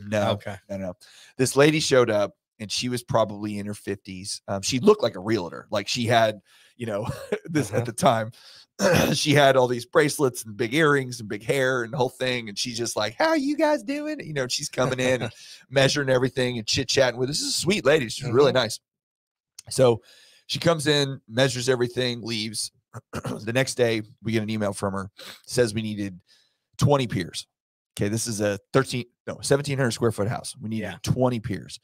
No, okay, no. This lady showed up, and she was probably in her 50s. She looked like a realtor, like she had, this at the time. She had all these bracelets and big earrings and big hair and the whole thing, and she's just like, "How are you guys doing?" She's coming in and measuring everything and chit chatting with us. This is a sweet lady. She's really nice. So she comes in, measures everything, leaves. The next day, we get an email from her, says we needed 20 piers. Okay, this is a 1,700 square foot house. We needed 20 piers.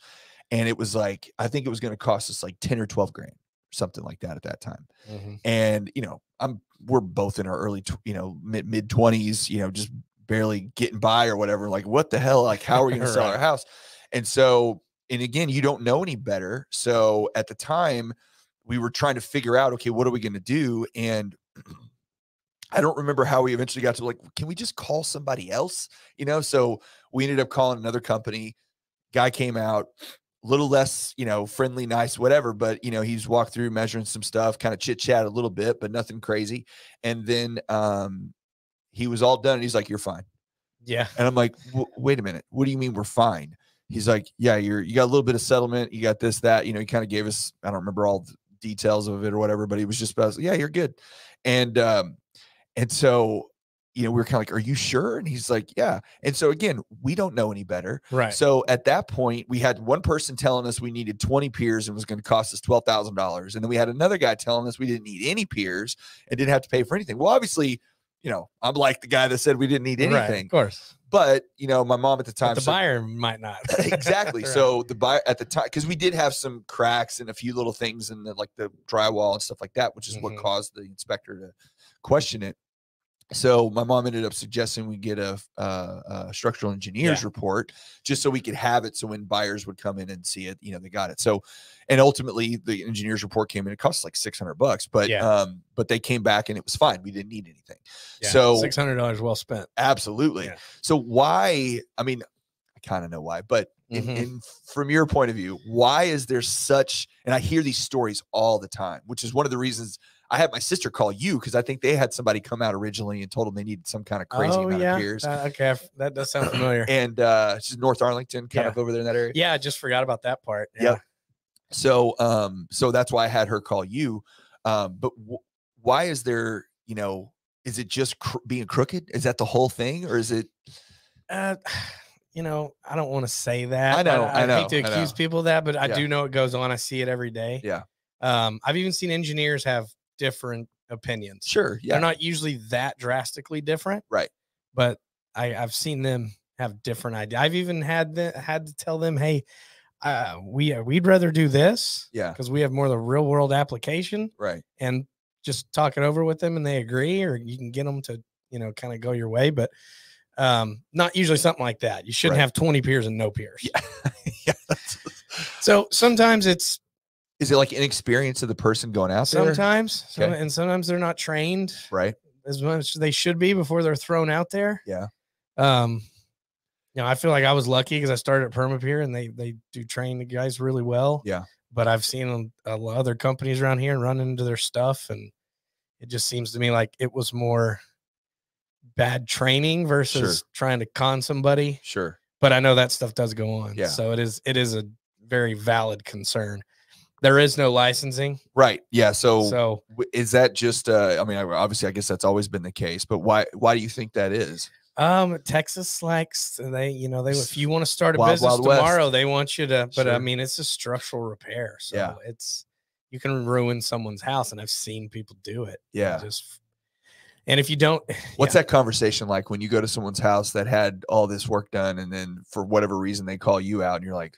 And it was like, I think it was going to cost us like 10 or 12 grand. something like that at that time. And, you know, we're both in our early, mid 20s, you know, just barely getting by or whatever. Like, what the hell? Like, how are we going to sell our house? And so, and again, you don't know any better. So at the time we were trying to figure out, okay, what are we going to do? And I don't remember how we eventually got to, like, can we just call somebody else? You know, so we ended up calling another company. Guy came out, a little less, you know, friendly, nice, whatever. But, you know, he's walked through measuring some stuff, kind of chit chat a little bit, but nothing crazy. And then he was all done. And he's like, you're fine. Yeah. And I'm like, wait a minute. What do you mean we're fine? He's like, yeah, you got a little bit of settlement. You got this, that, you know, he kind of gave us, I don't remember all the details of it or whatever, but he was just about, yeah, you're good. And so, you know, we were kind of like, are you sure? And he's like, yeah. And so again, we don't know any better. Right. So at that point, we had one person telling us we needed 20 peers and was going to cost us $12,000. And then we had another guy telling us we didn't need any peers and didn't have to pay for anything. Well, obviously, you know, I'm like the guy that said we didn't need anything. Right, of course. But, you know, my mom at the time, but the buyer might not. Exactly. Right. So the buyer at the time, because we did have some cracks and a few little things in the, like the drywall and stuff like that, which is what caused the inspector to question it. So my mom ended up suggesting we get a structural engineer's report just so we could have it. So when buyers would come in and see it, you know, they got it. So, and ultimately the engineer's report came in, it cost like $600, but they came back and it was fine. We didn't need anything. Yeah, so $600 well spent. Absolutely. Yeah. So why, I mean, I kind of know why, but from your point of view, why is there such, and I hear these stories all the time, which is one of the reasons I had my sister call you, because I think they had somebody come out originally and told them they needed some kind of crazy amount of peers. Okay, that does sound familiar. And she's North Arlington, kind of over there in that area. Yeah, I just forgot about that part. Yeah. So, so that's why I had her call you. But why is there, you know, is it just being crooked? Is that the whole thing, or is it? You know, I don't want to say that. I know. I hate to accuse people of that, but I do know it goes on. I see it every day. Yeah. I've even seen engineers have different opinions. Sure. Yeah. They're not usually that drastically different. Right. But I've seen them have different ideas. I've even had to tell them, hey, we'd rather do this. Yeah. Because we have more of the real world application. Right. And just talk it over with them and they agree, or you can get them to, you know, kind of go your way. But not usually something like that. You shouldn't have 20 peers and no peers. Yeah. So sometimes it's, is it like inexperience of the person going out there? Sometimes, and sometimes they're not trained as much as they should be before they're thrown out there. Yeah. You know, I feel like I was lucky because I started at Permapeer and they do train the guys really well. Yeah. But I've seen a lot of other companies around here and run into their stuff, and it just seems to me like it was more bad training versus trying to con somebody. Sure. But I know that stuff does go on. Yeah. So it is a very valid concern. There is no licensing. Right. Yeah. So is that just, I mean, obviously I guess that's always been the case, but why do you think that is? Texas likes, if you want to start a business tomorrow, they want you to, but I mean, it's a structural repair. So you can ruin someone's house. And I've seen people do it. Yeah. And if you don't, what's that conversation like when you go to someone's house that had all this work done and then for whatever reason they call you out and you're like,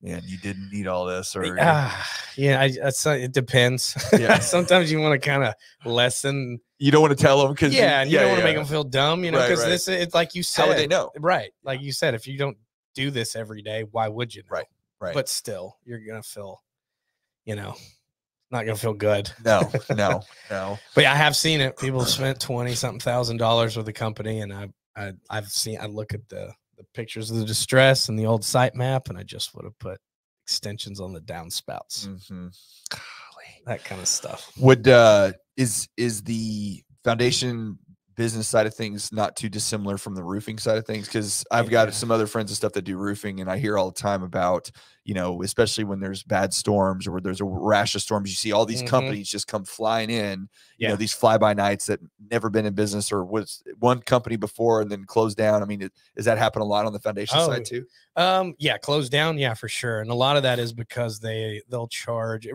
man, you didn't need all this, or it depends. Yeah. Sometimes you want to kind of lessen. You don't want to tell them because you don't want to make them feel dumb, because this it's like you said. How would they know? Right, like you said, if you don't do this every day, why would you know? Right. But still, you're gonna feel, not gonna feel good. No. But I have seen it. People have spent $20-something thousand with the company, and I look at the pictures of the distress and the old site map, and I just would have put extensions on the downspouts. That kind of stuff. Would is the foundation business side of things not too dissimilar from the roofing side of things? Because I've got some other friends and stuff that do roofing, and I hear all the time about, especially when there's bad storms or there's a rash of storms, you see all these companies just come flying in, these fly-by-nights that never been in business or was one company before and then closed down. I mean, does that happen a lot on the foundation side too? Yeah, closed down. Yeah, for sure. And a lot of that is because they'll charge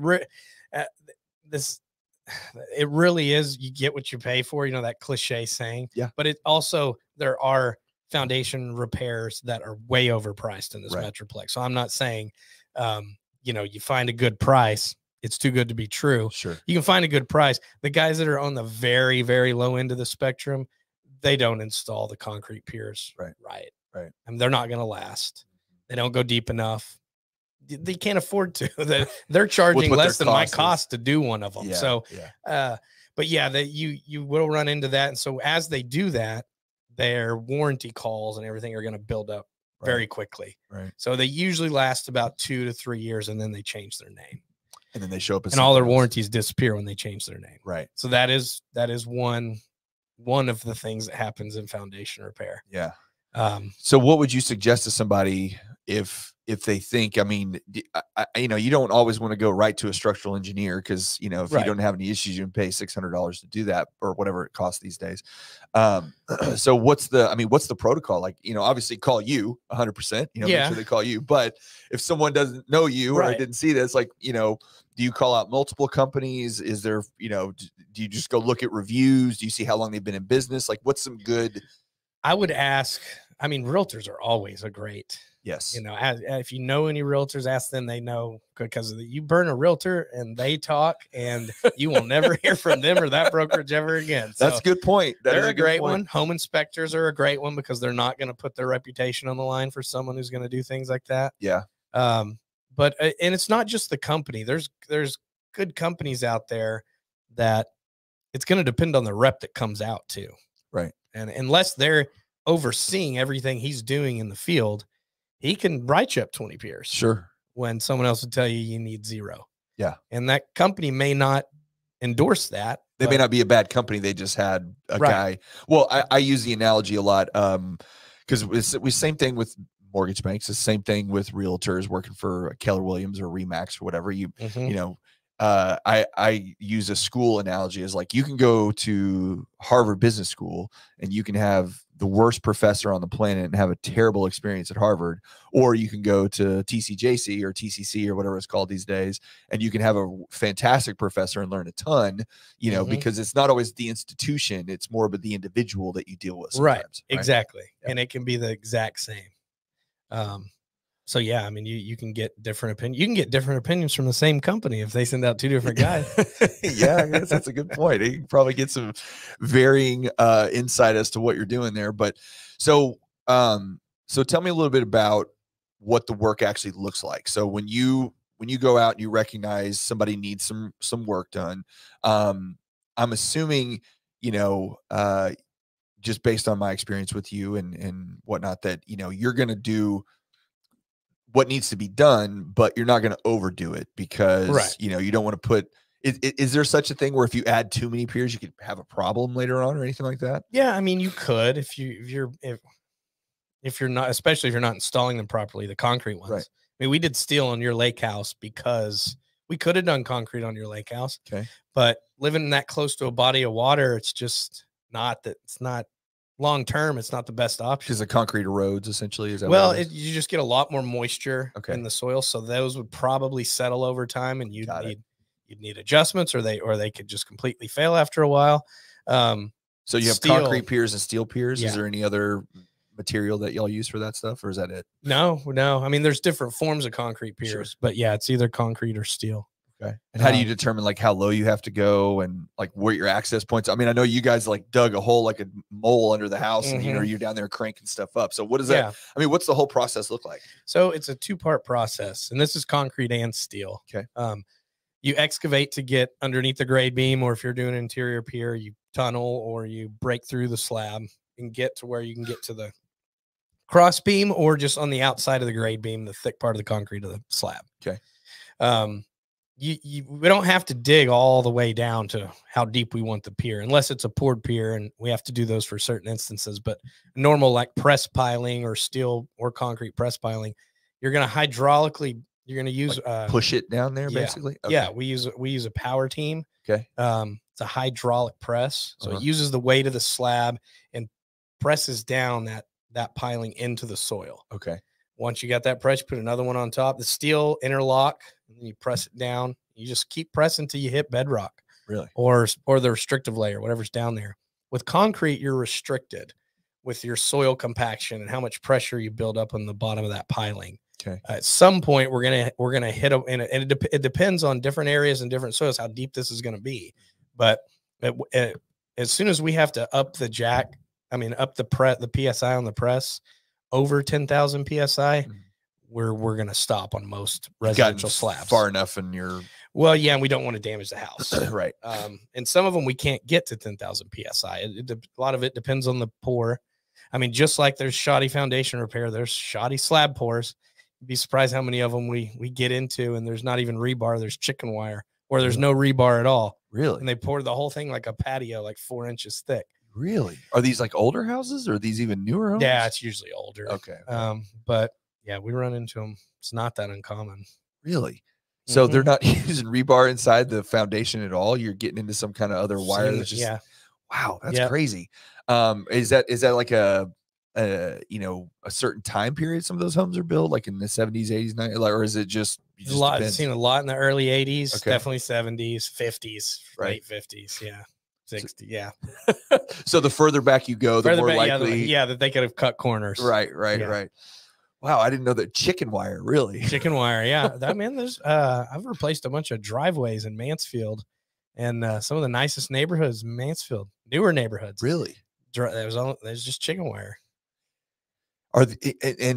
it really is, you get what you pay for, that cliche saying. Yeah. But it also, there are foundation repairs that are way overpriced in this Metroplex. So I'm not saying, you find a good price. it's too good to be true. Sure. You can find a good price. The guys that are on the very, very low end of the spectrum, they don't install the concrete piers. Right. And they're not going to last. They don't go deep enough. They can't afford to. They're charging less than my cost to do one of them. Yeah, so, but yeah, you will run into that. And so as they do that, their warranty calls and everything are going to build up very quickly. So they usually last about 2 to 3 years, and then they change their name. And then they show up as and all their warranties disappear when they change their name. So that is one of the things that happens in foundation repair. So what would you suggest to somebody if they think, I mean, you know, you don't always want to go right to a structural engineer because, you know, if you don't have any issues, you can pay $600 to do that or whatever it costs these days. So what's the protocol? Like, you know, obviously call you 100%, you know, make sure they call you. But if someone doesn't know you or didn't see this, like, you know, do you call out multiple companies? Is there, you know, do you just go look at reviews? Do you see how long they've been in business? Like, what's some good? I would ask, I mean, realtors are always a great, you know, if you know any realtors, ask them. They know, because you burn a realtor and they talk, and you will never hear from them or that brokerage ever again. So that's a good point. They're a great one. Home inspectors are a great one because they're not going to put their reputation on the line for someone who's going to do things like that. But and it's not just the company. There's good companies out there that it's going to depend on the rep that comes out too. And unless they're overseeing everything he's doing in the field, he can write you up 20 piers. When someone else would tell you need 0. And that company may not endorse that. They may not be a bad company. They just had a guy. Well, I use the analogy a lot because it's same thing with mortgage banks. It's the same thing with realtors working for Keller Williams or Remax or whatever. You know, I use a school analogy as like, you can go to Harvard Business School and you can have the worst professor on the planet and have a terrible experience at Harvard, or you can go to TCJC or TCC or whatever it's called these days, and you can have a fantastic professor and learn a ton, you know, because it's not always the institution, it's more about the individual that you deal with sometimes. Exactly. And it can be the exact same. So yeah, I mean, you can get different opinions. You can get different opinions from the same company if they send out 2 different guys. I guess that's a good point. You can probably get some varying insight as to what you're doing there. But so tell me a little bit about what the work actually looks like. So when you go out and you recognize somebody needs some work done, I'm assuming, you know, just based on my experience with you and whatnot, that, you know, you're going to do what needs to be done, but you're not going to overdo it because, you know, you don't want to put, is there such a thing where if you add too many piers, you could have a problem later on or anything like that? Yeah. I mean, you could, if you're not, especially if you're not installing them properly, the concrete ones. I mean, we did steel on your lake house because we could have done concrete on your lake house. But living that close to a body of water, it's just not that, it's not long term, it's not the best option because the concrete erodes essentially. Is that you just get a lot more moisture in the soil, so those would probably settle over time, and you'd need adjustments, or they could just completely fail after a while. So you have concrete piers and steel piers. Is there any other material that y'all use for that stuff, or is that it? No. I mean, there's different forms of concrete piers, but yeah, it's either concrete or steel. And how do you determine like how low you have to go and like where your access points? I mean, I know you guys like dug a hole like a mole under the house, and you know, you're down there cranking stuff up. So what does that? I mean, what's the whole process look like? So it's a 2-part process, and this is concrete and steel. You excavate to get underneath the grade beam, or if you're doing an interior pier, you tunnel or you break through the slab and get to where you can get to the cross beam, or just on the outside of the grade beam, the thick part of the concrete of the slab. We don't have to dig all the way down to how deep we want the pier, unless it's a poured pier, and we have to do those for certain instances. But normal, like press piling or steel or concrete press piling, you're going to hydraulically, you're going to use like push it down there, basically. We use a power team. It's a hydraulic press, so it uses the weight of the slab and presses down that piling into the soil. Once you got that press, you put another one on top. The steel interlock, and then you press it down. You just keep pressing until you hit bedrock. Or the restrictive layer, whatever's down there. With concrete, you're restricted with your soil compaction and how much pressure you build up on the bottom of that piling. Okay. At some point, we're gonna hit them, and it depends on different areas and different soils how deep this is going to be. But as soon as we have to up the jack, I mean up the PSI on the press over 10,000 PSI, we're gonna stop on most residential slabs. Far enough in your and we don't want to damage the house, right? And some of them we can't get to 10,000 PSI. A lot of it depends on the pour. I mean, just like there's shoddy foundation repair, there's shoddy slab pours. You'd be surprised how many of them we get into, and there's not even rebar. There's chicken wire, or there's no rebar at all. Really? And they poured the whole thing like a patio, like 4 inches thick. Really? Are these like older houses, or are these even newer homes? Yeah, it's usually older. Okay. But yeah, we run into them. It's not that uncommon. Really? So they're not using rebar inside the foundation at all. You're getting into some kind of other wire that's just wow, that's crazy. Is that like a certain time period some of those homes are built, like in the 70s, 80s, 90s, or is it just a lot? I've seen a lot in the early 80s, okay. Definitely 70s, 50s, right. late 50s, 60, yeah. So the further back you go, the more likely that they could have cut corners. Right. Wow, I didn't know that. Chicken wire, really? Chicken wire, yeah. That, man, there's I've replaced a bunch of driveways in Mansfield, and some of the nicest neighborhoods in Mansfield, newer neighborhoods. Really? There's just chicken wire.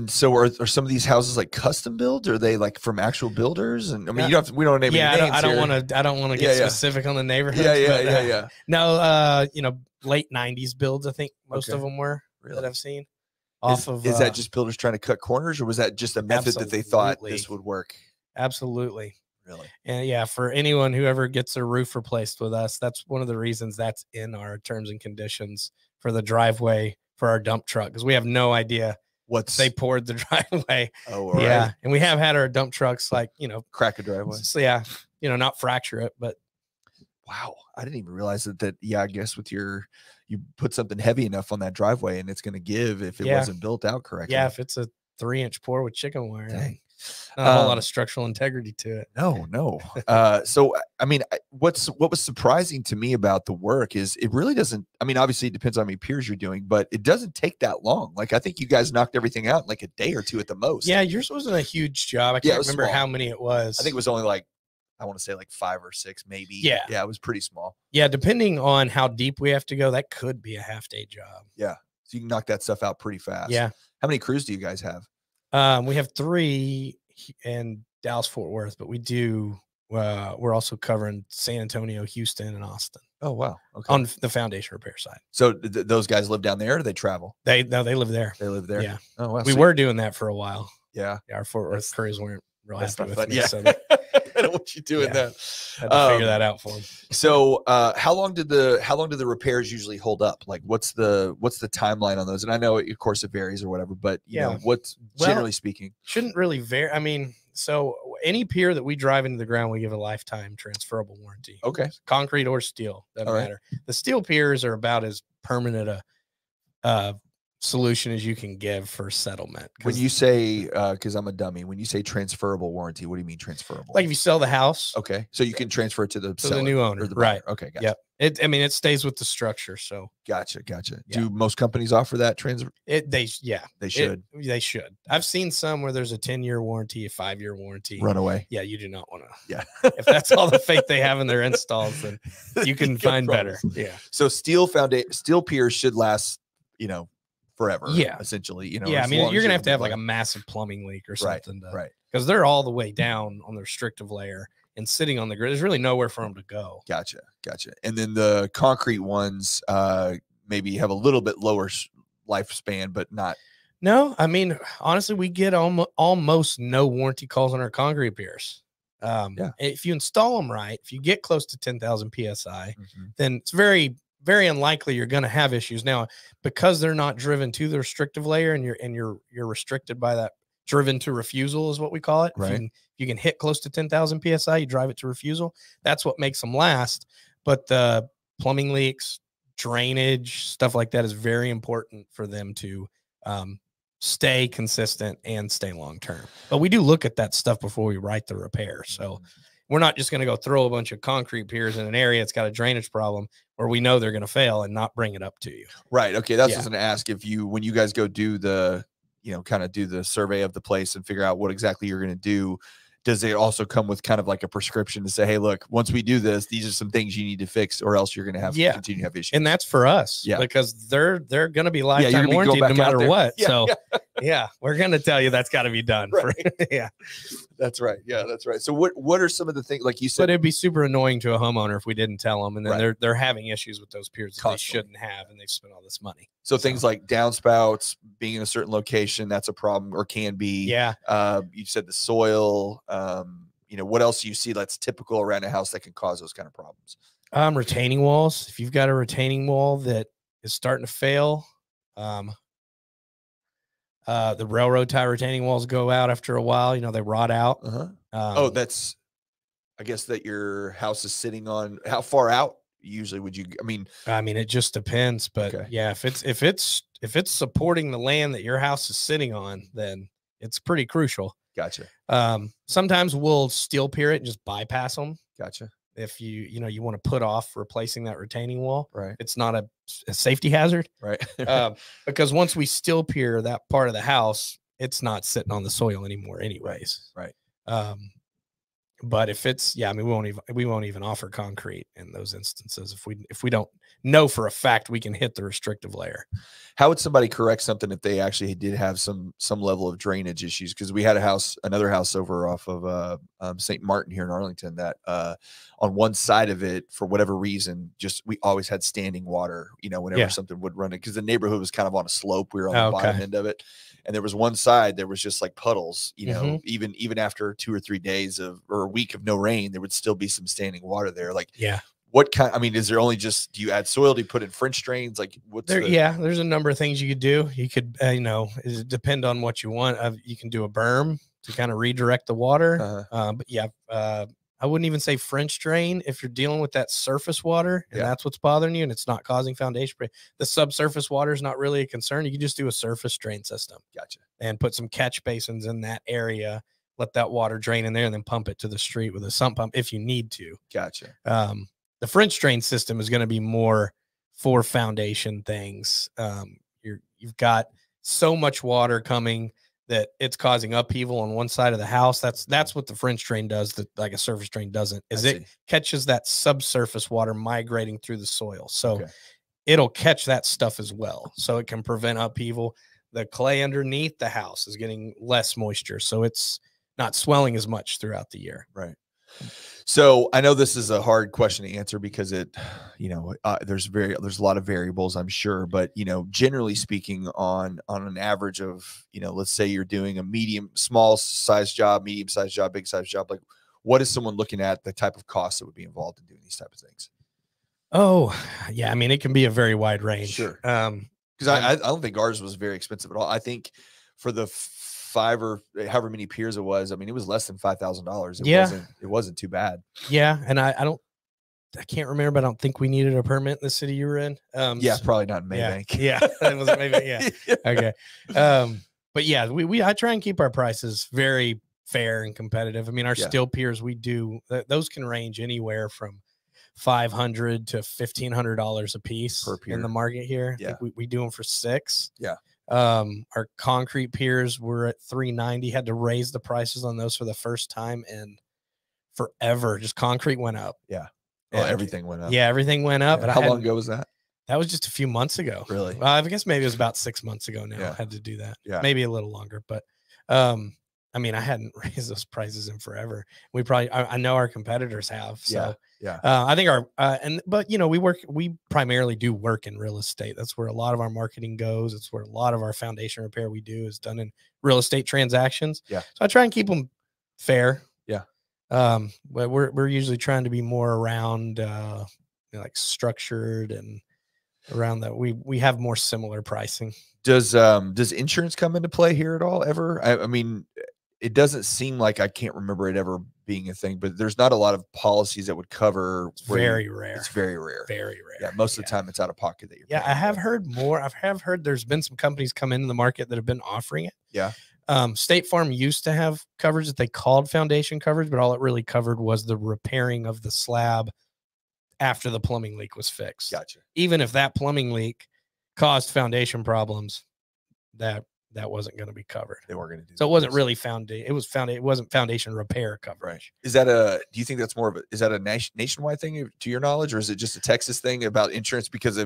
So are some of these houses like custom built? Or are they like from actual builders? And I mean, we don't name any names. I don't want to get specific on the neighborhood. Yeah. No, late 90s builds, I think most of them were that I've seen. Is that just builders trying to cut corners, or was that just a method that they thought this would work? Absolutely. Really? And for anyone who ever gets their roof replaced with us, that's one of the reasons that's in our terms and conditions for the driveway for our dump truck, because we have no idea they poured the driveway. Oh, all right. And we have had our dump trucks crack a driveway. So, not fracture it, but wow, I didn't even realize that. I guess you put something heavy enough on that driveway and it's going to give if it wasn't built out correctly. Yeah, if it's a 3-inch pour with chicken wire. Dang. Not a whole lot of structural integrity to it. No. So, I mean, what was surprising to me about the work is it really doesn't, I mean, obviously it depends on how many peers you're doing, but it doesn't take that long. Like, I think you guys knocked everything out in like a day or two at the most. Yeah, yours wasn't a huge job. I can't remember how many it was. I think it was only like, I want to say like 5 or 6, maybe. Yeah, it was pretty small. Yeah, depending on how deep we have to go, that could be a half-day job. Yeah, so you can knock that stuff out pretty fast. Yeah. How many crews do you guys have? We have 3 in Dallas, Fort Worth, but we're also covering San Antonio, Houston, and Austin. Oh, wow. Okay. On the foundation repair side. So those guys live down there, or they travel? They live there. They live there. Yeah. Oh, wow. We were doing that for a while. Yeah. Our Fort Worth crews weren't real happy with me. Yeah. So I don't want you doing that. Had to figure that out for them. So how long do the repairs usually hold up? Like what's the timeline on those? And I know of course it varies or whatever, but you know, what's generally speaking? Shouldn't really vary. I mean, so any pier that we drive into the ground, we give a lifetime transferable warranty. Okay. Concrete or steel, doesn't matter. The steel piers are about as permanent a solution as you can give for settlement. When you say, because I'm a dummy, when you say transferable warranty, what do you mean transferable? Like if you sell the house. Okay. So you can transfer it to the new owner. Or the buyer. Right. Okay. Gotcha. Yep. It stays with the structure. So Gotcha. Yeah. Do most companies offer that transfer? They should. They should. I've seen some where there's a 10-year warranty, a 5-year warranty. Runaway. Yeah, you do not want to. Yeah. If that's all the faith they have in their installs, then you can find better. Yeah. So steel piers should last, forever. Yeah. Essentially, Yeah. I mean, you're gonna have to have like a massive plumbing leak or something. Right. Because they're all the way down on the restrictive layer and sitting on the grid. There's really nowhere for them to go. Gotcha. And then the concrete ones maybe have a little bit lower lifespan, but not. No, I mean, honestly, we get almost no warranty calls on our concrete piers. If you install them right, if you get close to 10,000 PSI, then it's very, very unlikely you're going to have issues. Now, because they're not driven to the restrictive layer and you're restricted by that, driven to refusal is what we call it. Right. If you can hit close to 10,000 PSI, you drive it to refusal. That's what makes them last. But the plumbing leaks, drainage, stuff like that is very important for them to stay consistent and stay long-term. But we do look at that stuff before we write the repair. So we're not just going to go throw a bunch of concrete piers in an area that's got a drainage problem where we know they're going to fail and not bring it up to you. Right. Okay. That's what I was going to ask. When you guys go do the you know, kind of do the survey of the place and figure out what exactly you're going to do, does it also come with kind of like a prescription to say, hey, look, once we do this, these are some things you need to fix, or else you're going to have continue to have issues. And that's for us, because they're going to be lifetime warranty no matter what. So we're going to tell you that's got to be done. Right. That's right. Yeah, that's right. So what are some of the things, like you said? But it'd be super annoying to a homeowner if we didn't tell them, and then they're having issues with those piers that they shouldn't have, and they've spent all this money. So things like downspouts, being in a certain location, that's a problem, or can be. Yeah. You said the soil. You know, what else do you see that's typical around a house that can cause those kind of problems? Retaining walls. If you've got a retaining wall that is starting to fail, the railroad tie retaining walls go out after a while. You know, they rot out. Oh, that's, I guess that your house is sitting on. How far out usually would you? I mean, it just depends. But yeah, if it's supporting the land that your house is sitting on, then it's pretty crucial. Gotcha. Sometimes we'll steel pier it and just bypass them. Gotcha. If you want to put off replacing that retaining wall, right? It's not a safety hazard, right? Because once we steel pier that part of the house, it's not sitting on the soil anymore, anyways. Right. But if it's, we won't even offer concrete in those instances if we don't know for a fact we can hit the restrictive layer. How would somebody correct something if they actually did have some level of drainage issues? Because we had another house over off of St. Martin here in Arlington that on one side of it, for whatever reason, we always had standing water, you know, whenever something would run it, because the neighborhood was kind of on a slope. We were on the bottom end of it. And there was one side, there was just like puddles, you know, even after 2 or 3 days or a week of no rain, there would still be some standing water there. Like, what kind, I mean, is there only just, do you add soil? Do you put in French drains? Like what's there? There's a number of things you could do. You could, it depend on what you want. You can do a berm to kind of redirect the water. But I wouldn't even say French drain if you're dealing with that surface water and that's what's bothering you and it's not causing foundation. The subsurface water is not really a concern. You can just do a surface drain system. Gotcha. And put some catch basins in that area, let that water drain in there, and then pump it to the street with a sump pump if you need to. Gotcha. The French drain system is going to be more for foundation things. You've got so much water coming that it's causing upheaval on one side of the house. That's what the French drain does that like a surface drain doesn't, is it catches that subsurface water migrating through the soil. So it'll catch that stuff as well. So it can prevent upheaval. The clay underneath the house is getting less moisture. So it's not swelling as much throughout the year. Right. So I know this is a hard question to answer because there's a lot of variables, I'm sure, but generally speaking, on an average of, let's say you're doing a small size job, medium size job, big size job, like what is someone looking at the type of costs that would be involved in doing these type of things? Oh yeah. I mean, it can be a very wide range. Sure. Because I don't think ours was very expensive at all. I think for the 5 or however many piers it was, I mean, it was less than $5,000. It wasn't too bad. Yeah. And I can't remember, but I don't think we needed a permit in the city you were in. Probably not in Maybank. Yeah. It was Maybank. Yeah. Okay. But yeah, I try and keep our prices very fair and competitive. I mean, our steel piers, those can range anywhere from $500 to $1,500 a piece per pier in the market here. I think we do them for $600. Yeah. Our concrete piers were at $390. Had to raise the prices on those for the first time in forever. Just concrete went up. Yeah. Well, everything went up. Yeah, everything went up. Yeah. How long ago was that? That was just a few months ago. Really? I guess maybe it was about 6 months ago now. I had to do that. Yeah. Maybe a little longer, but I mean, I hadn't raised those prices in forever. I know our competitors have. So I think we primarily do work in real estate. That's where a lot of our marketing goes. It's where a lot of our foundation repair we do is done in real estate transactions. Yeah. So I try and keep them fair. Yeah. But we're usually trying to be more around, like structured and around that. We have more similar pricing. Does insurance come into play here at all ever? I mean, it doesn't seem like, I can't remember it ever being a thing, but there's not a lot of policies that would cover. It's very rare. It's very rare. Very rare. Yeah. Most of the time it's out of pocket that you're paying. I have heard more. I have heard there's been some companies come into the market that have been offering it. Yeah. State Farm used to have coverage that they called foundation coverage, but all it really covered was the repairing of the slab after the plumbing leak was fixed. Gotcha. Even if that plumbing leak caused foundation problems, that that wasn't going to be covered. They weren't going to do. So it wasn't really foundation. It wasn't foundation repair coverage. Right. Is that do you think that's more of is that a nationwide thing to your knowledge, or is it just a Texas thing about insurance because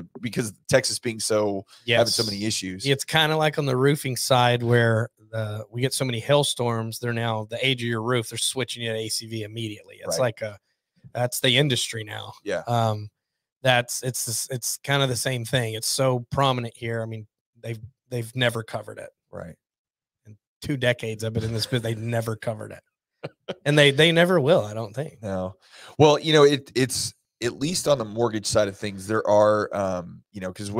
Texas being so having so many issues? It's kind of like on the roofing side where we get so many hailstorms. They're now the age of your roof. They're switching you to ACV immediately. It's like that's the industry now. Yeah. It's kind of the same thing. It's so prominent here. I mean, they've never covered it. Right. In 2 decades I've been in this business, they never covered it. And they never will, I don't think. No. Well, you know, it's at least on the mortgage side of things, there are, you know, because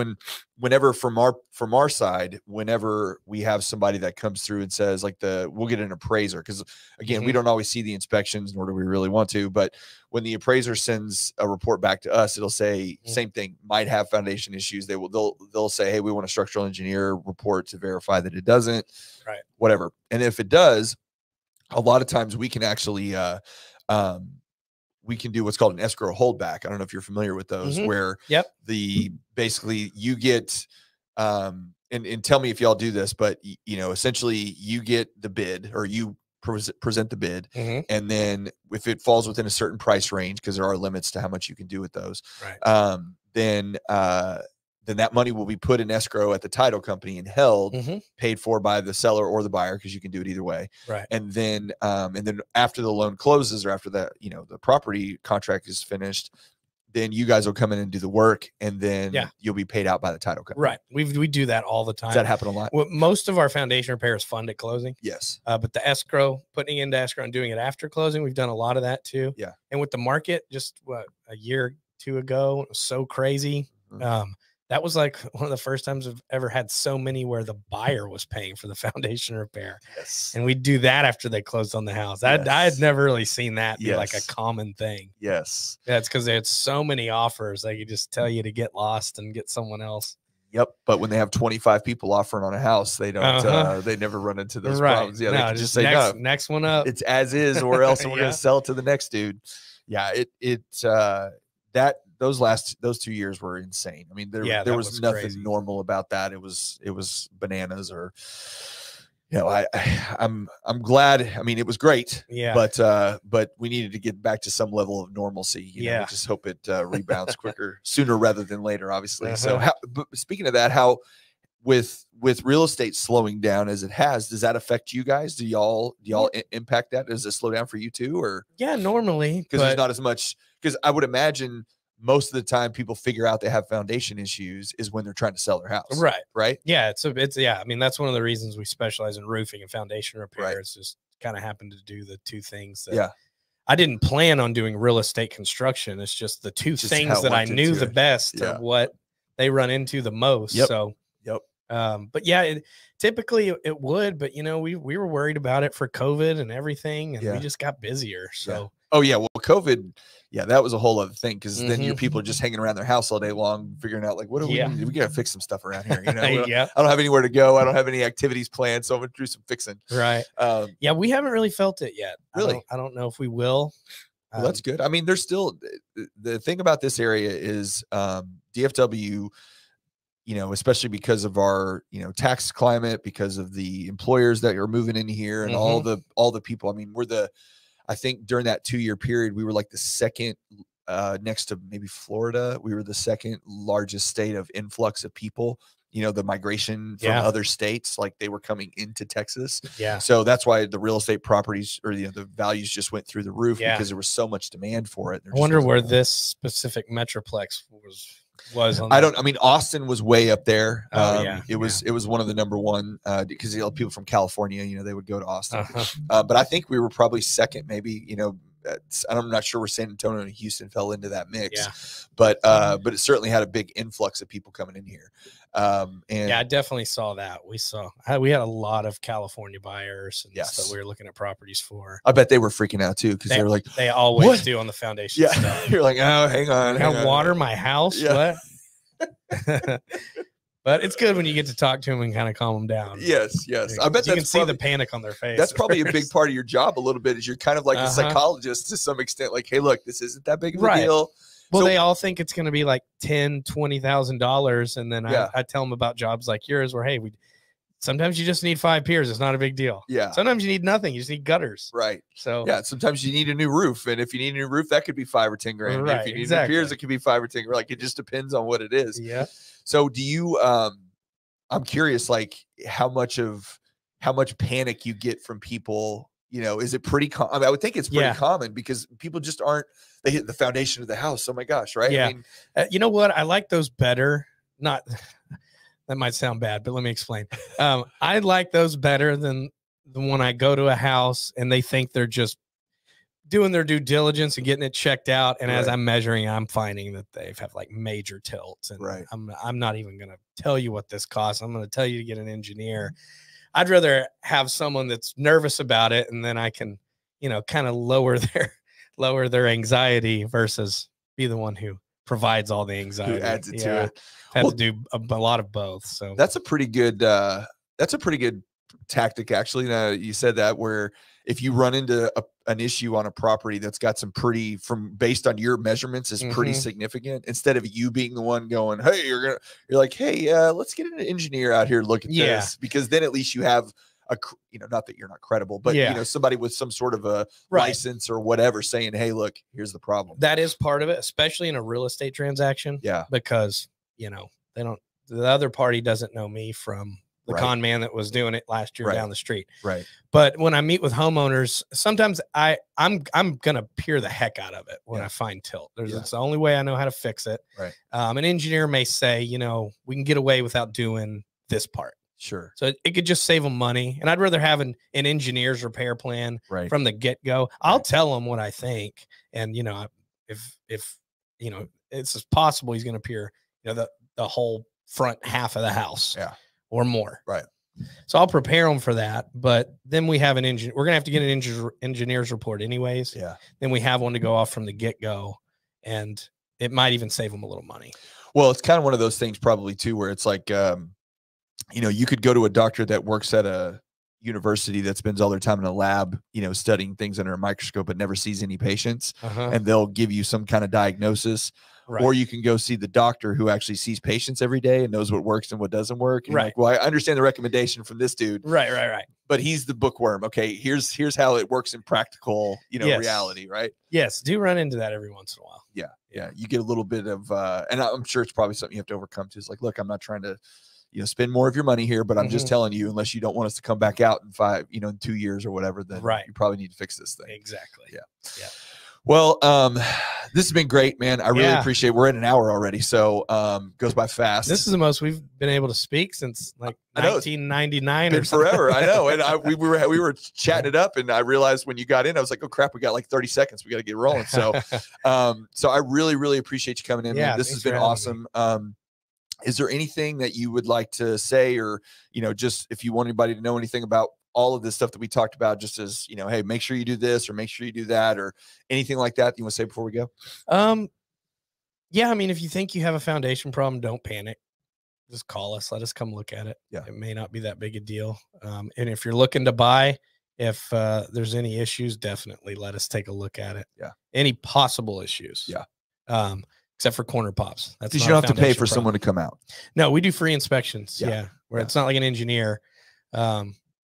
whenever from our side, whenever we have somebody that comes through and says like we'll get an appraiser, because again, we don't always see the inspections, nor do we really want to, but when the appraiser sends a report back to us, it'll say same thing, might have foundation issues. They'll say, hey, we want a structural engineer report to verify that it doesn't, right? Whatever. And if it does, a lot of times we can actually, we can do what's called an escrow holdback. I don't know if you're familiar with those, where basically you get, and tell me if y'all do this, but you know, essentially you get the bid, or you present the bid. And then if it falls within a certain price range, because there are limits to how much you can do with those, then that money will be put in escrow at the title company and held, paid for by the seller or the buyer, because you can do it either way. Right. And then after the loan closes, or after that, you know, the property contract is finished, then you guys will come in and do the work, and then you'll be paid out by the title company. Right. We do that all the time. Does that happen a lot? Well, most of our foundation repairs fund at closing. Yes. But the escrow, putting into escrow and doing it after closing, we've done a lot of that too. Yeah. And with the market, just a year or 2 ago, it was so crazy. That was like one of the first times I've ever had so many where the buyer was paying for the foundation repair. Yes. And we do that after they closed on the house. I had never really seen that be like a common thing. Yes. Yeah, it's because they had so many offers. They could just tell you to get lost and get someone else. Yep. But when they have 25 people offering on a house, they don't, they never run into those problems. Yeah. They can just say, no, next one up. It's as is, or else we're going to sell it to the next dude. Yeah. Those 2 years were insane. I mean, there was nothing crazy. Normal about that. It was bananas, or, you know, I'm glad. I mean, it was great. Yeah. But we needed to get back to some level of normalcy. You know, we just hope it rebounds quicker, sooner rather than later, obviously. So but speaking of that, how with real estate slowing down as it has, does that affect you guys? Do y'all impact that? Does it slow down for you too, or? Yeah, normally, because there's not as much, because I would imagine most of the time people figure out they have foundation issues is when they're trying to sell their house. Right. Right. Yeah. It's I mean, that's one of the reasons we specialize in roofing and foundation repair. Right. It's just kind of happened to do the two things that I didn't plan on doing real estate construction. It's just the two things that I knew the best of what they run into the most. So, but yeah, typically it would, but you know, we were worried about it for COVID and everything, and we just got busier. So, oh yeah. Well, COVID, that was a whole other thing, because then your people are just hanging around their house all day long, figuring out like, what do we need? We got to fix some stuff around here. You know, I don't have anywhere to go. I don't have any activities planned, so I'm gonna do some fixing. Right. We haven't really felt it yet. Really, I don't know if we will. Well, that's good. I mean, there's still the thing about this area is DFW. You know, especially because of our, you know, tax climate, because of the employers that are moving in here, and all the people. I mean, I think during that 2-year period, we were like the second, next to maybe Florida, we were the second largest state of influx of people. You know, the migration from other states, like they were coming into Texas. Yeah. So that's why the real estate properties, or the values just went through the roof, because there was so much demand for it. I wonder where this specific metroplex was on I mean, Austin was way up there. It was one of the number one, because people from California, you know, they would go to Austin. But I think we were probably second, maybe, you know, I'm not sure where San Antonio and Houston fell into that mix, but it certainly had a big influx of people coming in here. And I definitely saw that. We had a lot of California buyers, and so we were looking at properties for. I bet they were freaking out too, because they were like, they always do on the foundation stuff. You're like, oh, hang on, water my house. What? But it's good when you get to talk to them and kind of calm them down. Yes. I bet you can see the panic on their face. That's probably a big part of your job. A little bit is you're kind of like a psychologist to some extent. Like, hey, look, this isn't that big of a deal. Well, they all think it's going to be like $10,000, $20,000, and then I tell them about jobs like yours, where hey, sometimes you just need 5 piers. It's not a big deal. Yeah. Sometimes you need nothing. You just need gutters. Right. So yeah, sometimes you need a new roof. And if you need a new roof, that could be 5 or 10 grand. Right, If you need new piers, it could be 5 or 10 grand. Like, it just depends on what it is. Yeah. So do you, I'm curious, like how much panic you get from people, you know, is it pretty common? I mean, I would think it's pretty common because people just aren't, they hit the foundation of the house. Oh my gosh. Right. Yeah. I mean, you know what? I like those better. Not, that might sound bad, but let me explain. I like those better than the one I go to a house and they think they're just doing their due diligence and getting it checked out. And as I'm measuring, I'm finding that they have like major tilts. And I'm not even going to tell you what this costs. I'm going to tell you to get an engineer. I'd rather have someone that's nervous about it. And then I can, you know, kind of lower their anxiety versus be the one who provides all the anxiety. Who adds it to it. I have to do a lot of both. So that's a pretty good tactic. Actually, you said that, where if you run into an issue on a property that's got some pretty, based on your measurements, is pretty significant, instead of you being the one going, hey, you're like, hey, let's get an engineer out here to look at this, because then at least you have you know, not that you're not credible, but you know, somebody with some sort of a license or whatever saying, hey, look, here's the problem. That is part of it, especially in a real estate transaction. Yeah. Because, you know, the other party doesn't know me from the con man that was doing it last year down the street. Right. But when I meet with homeowners, sometimes I'm going to peer the heck out of it when I find tilt. It's the only way I know how to fix it. Right. An engineer may say, you know, we can get away without doing this part. Sure. So it could just save them money. And I'd rather have an engineer's repair plan from the get-go. I'll tell them what I think. And, you know, if you know, it's possible he's going to peer, you know, the whole front half of the house or more. Right. So I'll prepare them for that. But then we have an engineer. We're going to have to get an engineer's report anyways. Yeah. Then we have one to go off from the get-go. And it might even save them a little money. Well, it's kind of one of those things probably too, where it's like, you know, you could go to a doctor that works at a university that spends all their time in a lab, you know, studying things under a microscope, but never sees any patients, and they'll give you some kind of diagnosis. Or you can go see the doctor who actually sees patients every day and knows what works and what doesn't work. And like, well, I understand the recommendation from this dude. Right. But he's the bookworm. Okay, here's how it works in practical, you know, reality, right? Yes, do run into that every once in a while. Yeah. You get a little bit of, and I'm sure it's probably something you have to overcome too. It's like, look, I'm not trying to, you know, spend more of your money here, but I'm just telling you, unless you don't want us to come back out in in 2 years or whatever, then you probably need to fix this thing. Exactly. Yeah. Well, this has been great, man. I really appreciate it. We're at an hour already, so goes by fast. This is the most we've been able to speak since like 1999 or something. Forever. I know. And we were chatting it up, and I realized when you got in, I was like, oh crap, we got like 30 seconds. We got to get rolling. So, so I really, really appreciate you coming in. Man. This has been awesome. Is there anything that you would like to say, or, you know, just if you want anybody to know anything about all of this stuff that we talked about, just as, you know, hey, make sure you do this or make sure you do that, or anything like that you want to say before we go? Yeah. I mean, if you think you have a foundation problem, don't panic. Just call us. Let us come look at it. Yeah. It may not be that big a deal. And if you're looking to buy, if there's any issues, definitely let us take a look at it. Yeah. Any possible issues. Yeah. Except for corner pops. That's because you don't have to pay for someone to come out. No, we do free inspections. Yeah. Where it's not like an engineer.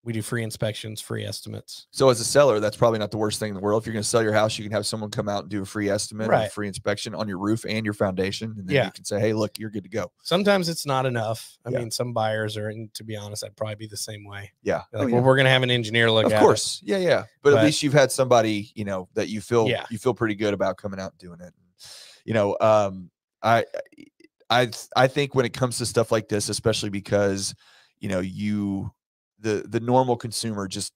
We do free inspections, free estimates. So as a seller, that's probably not the worst thing in the world. If you're going to sell your house, you can have someone come out and do a free estimate, and a free inspection on your roof and your foundation. And then you can say, hey, look, you're good to go. Sometimes it's not enough. I mean, some buyers are, and to be honest, I'd probably be the same way. Yeah. Like, well, we're going to have an engineer look at it. Of course. Yeah. But at least you've had somebody, you know, that you feel pretty good about coming out and doing it. You know, I think when it comes to stuff like this, especially because, you know, the normal consumer just,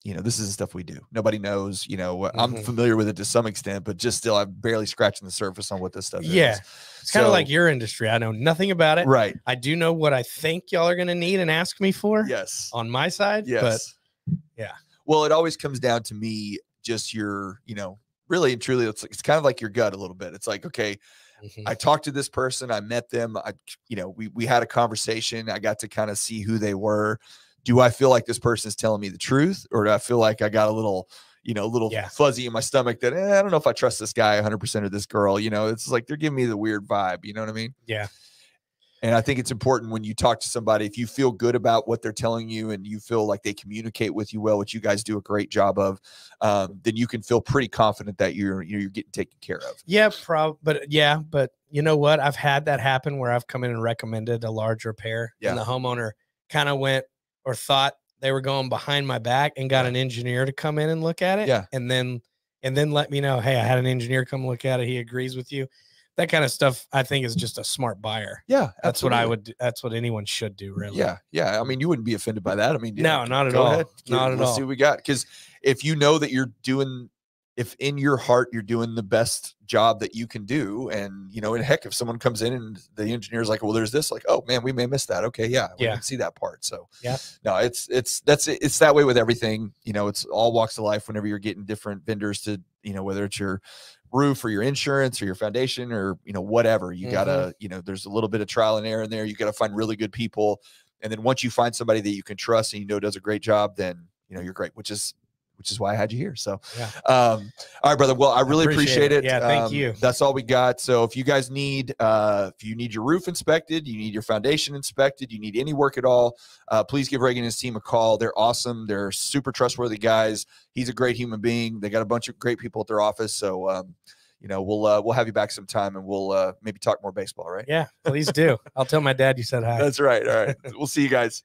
you know, this is the stuff we do. Nobody knows, you know, I'm familiar with it to some extent, but just still, I'm barely scratching the surface on what this stuff is. It's kind of like your industry. I know nothing about it. Right. I do know what I think y'all are going to need and ask me for. Yes. On my side. Yes. But yeah. Well, it always comes down to me, just your, you know, really and truly, it's kind of like your gut a little bit. It's like, okay, I talked to this person, I met them, you know, we had a conversation, I got to kind of see who they were. Do I feel like this person is telling me the truth, or do I feel like I got a little, you know, fuzzy in my stomach that I don't know if I trust this guy 100% or this girl? You know, it's like they're giving me the weird vibe. You know what I mean? Yeah. And I think it's important when you talk to somebody, if you feel good about what they're telling you and you feel like they communicate with you well, which you guys do a great job of, then you can feel pretty confident that you're getting taken care of. Yeah, but you know what? I've had that happen where I've come in and recommended a large repair, and the homeowner kind of went or thought they were going behind my back and got an engineer to come in and look at it. And then let me know, hey, I had an engineer come look at it. He agrees with you. That kind of stuff, I think, is just a smart buyer. Yeah, that's what I would. That's what anyone should do, really. Yeah. I mean, you wouldn't be offended by that. I mean, no, not at all. Ahead. Not at all. Let's see what we got. Because if you know that you're doing, if in your heart you're doing the best job that you can do, and and heck, if someone comes in and the engineer's like, well, there's this, like, oh man, we may miss that. Okay, we can see that part. So no, it's that way with everything. It's all walks of life. Whenever you're getting different vendors to, whether it's your roof or your insurance or your foundation or whatever, you gotta there's a little bit of trial and error in there. You gotta find really good people, and then once you find somebody that you can trust and does a great job, then you're great, which is why I had you here. So all right, brother, well, I really appreciate it. Yeah, thank you. That's all we got. So if you guys need if you need your roof inspected, you need your foundation inspected, you need any work at all, please give Regan and his team a call. They're awesome. They're super trustworthy guys. He's a great human being. They got a bunch of great people at their office. So we'll have you back sometime, and we'll maybe talk more baseball, right? Yeah, please do. I'll tell my dad you said hi. That's right. All right. We'll see you guys.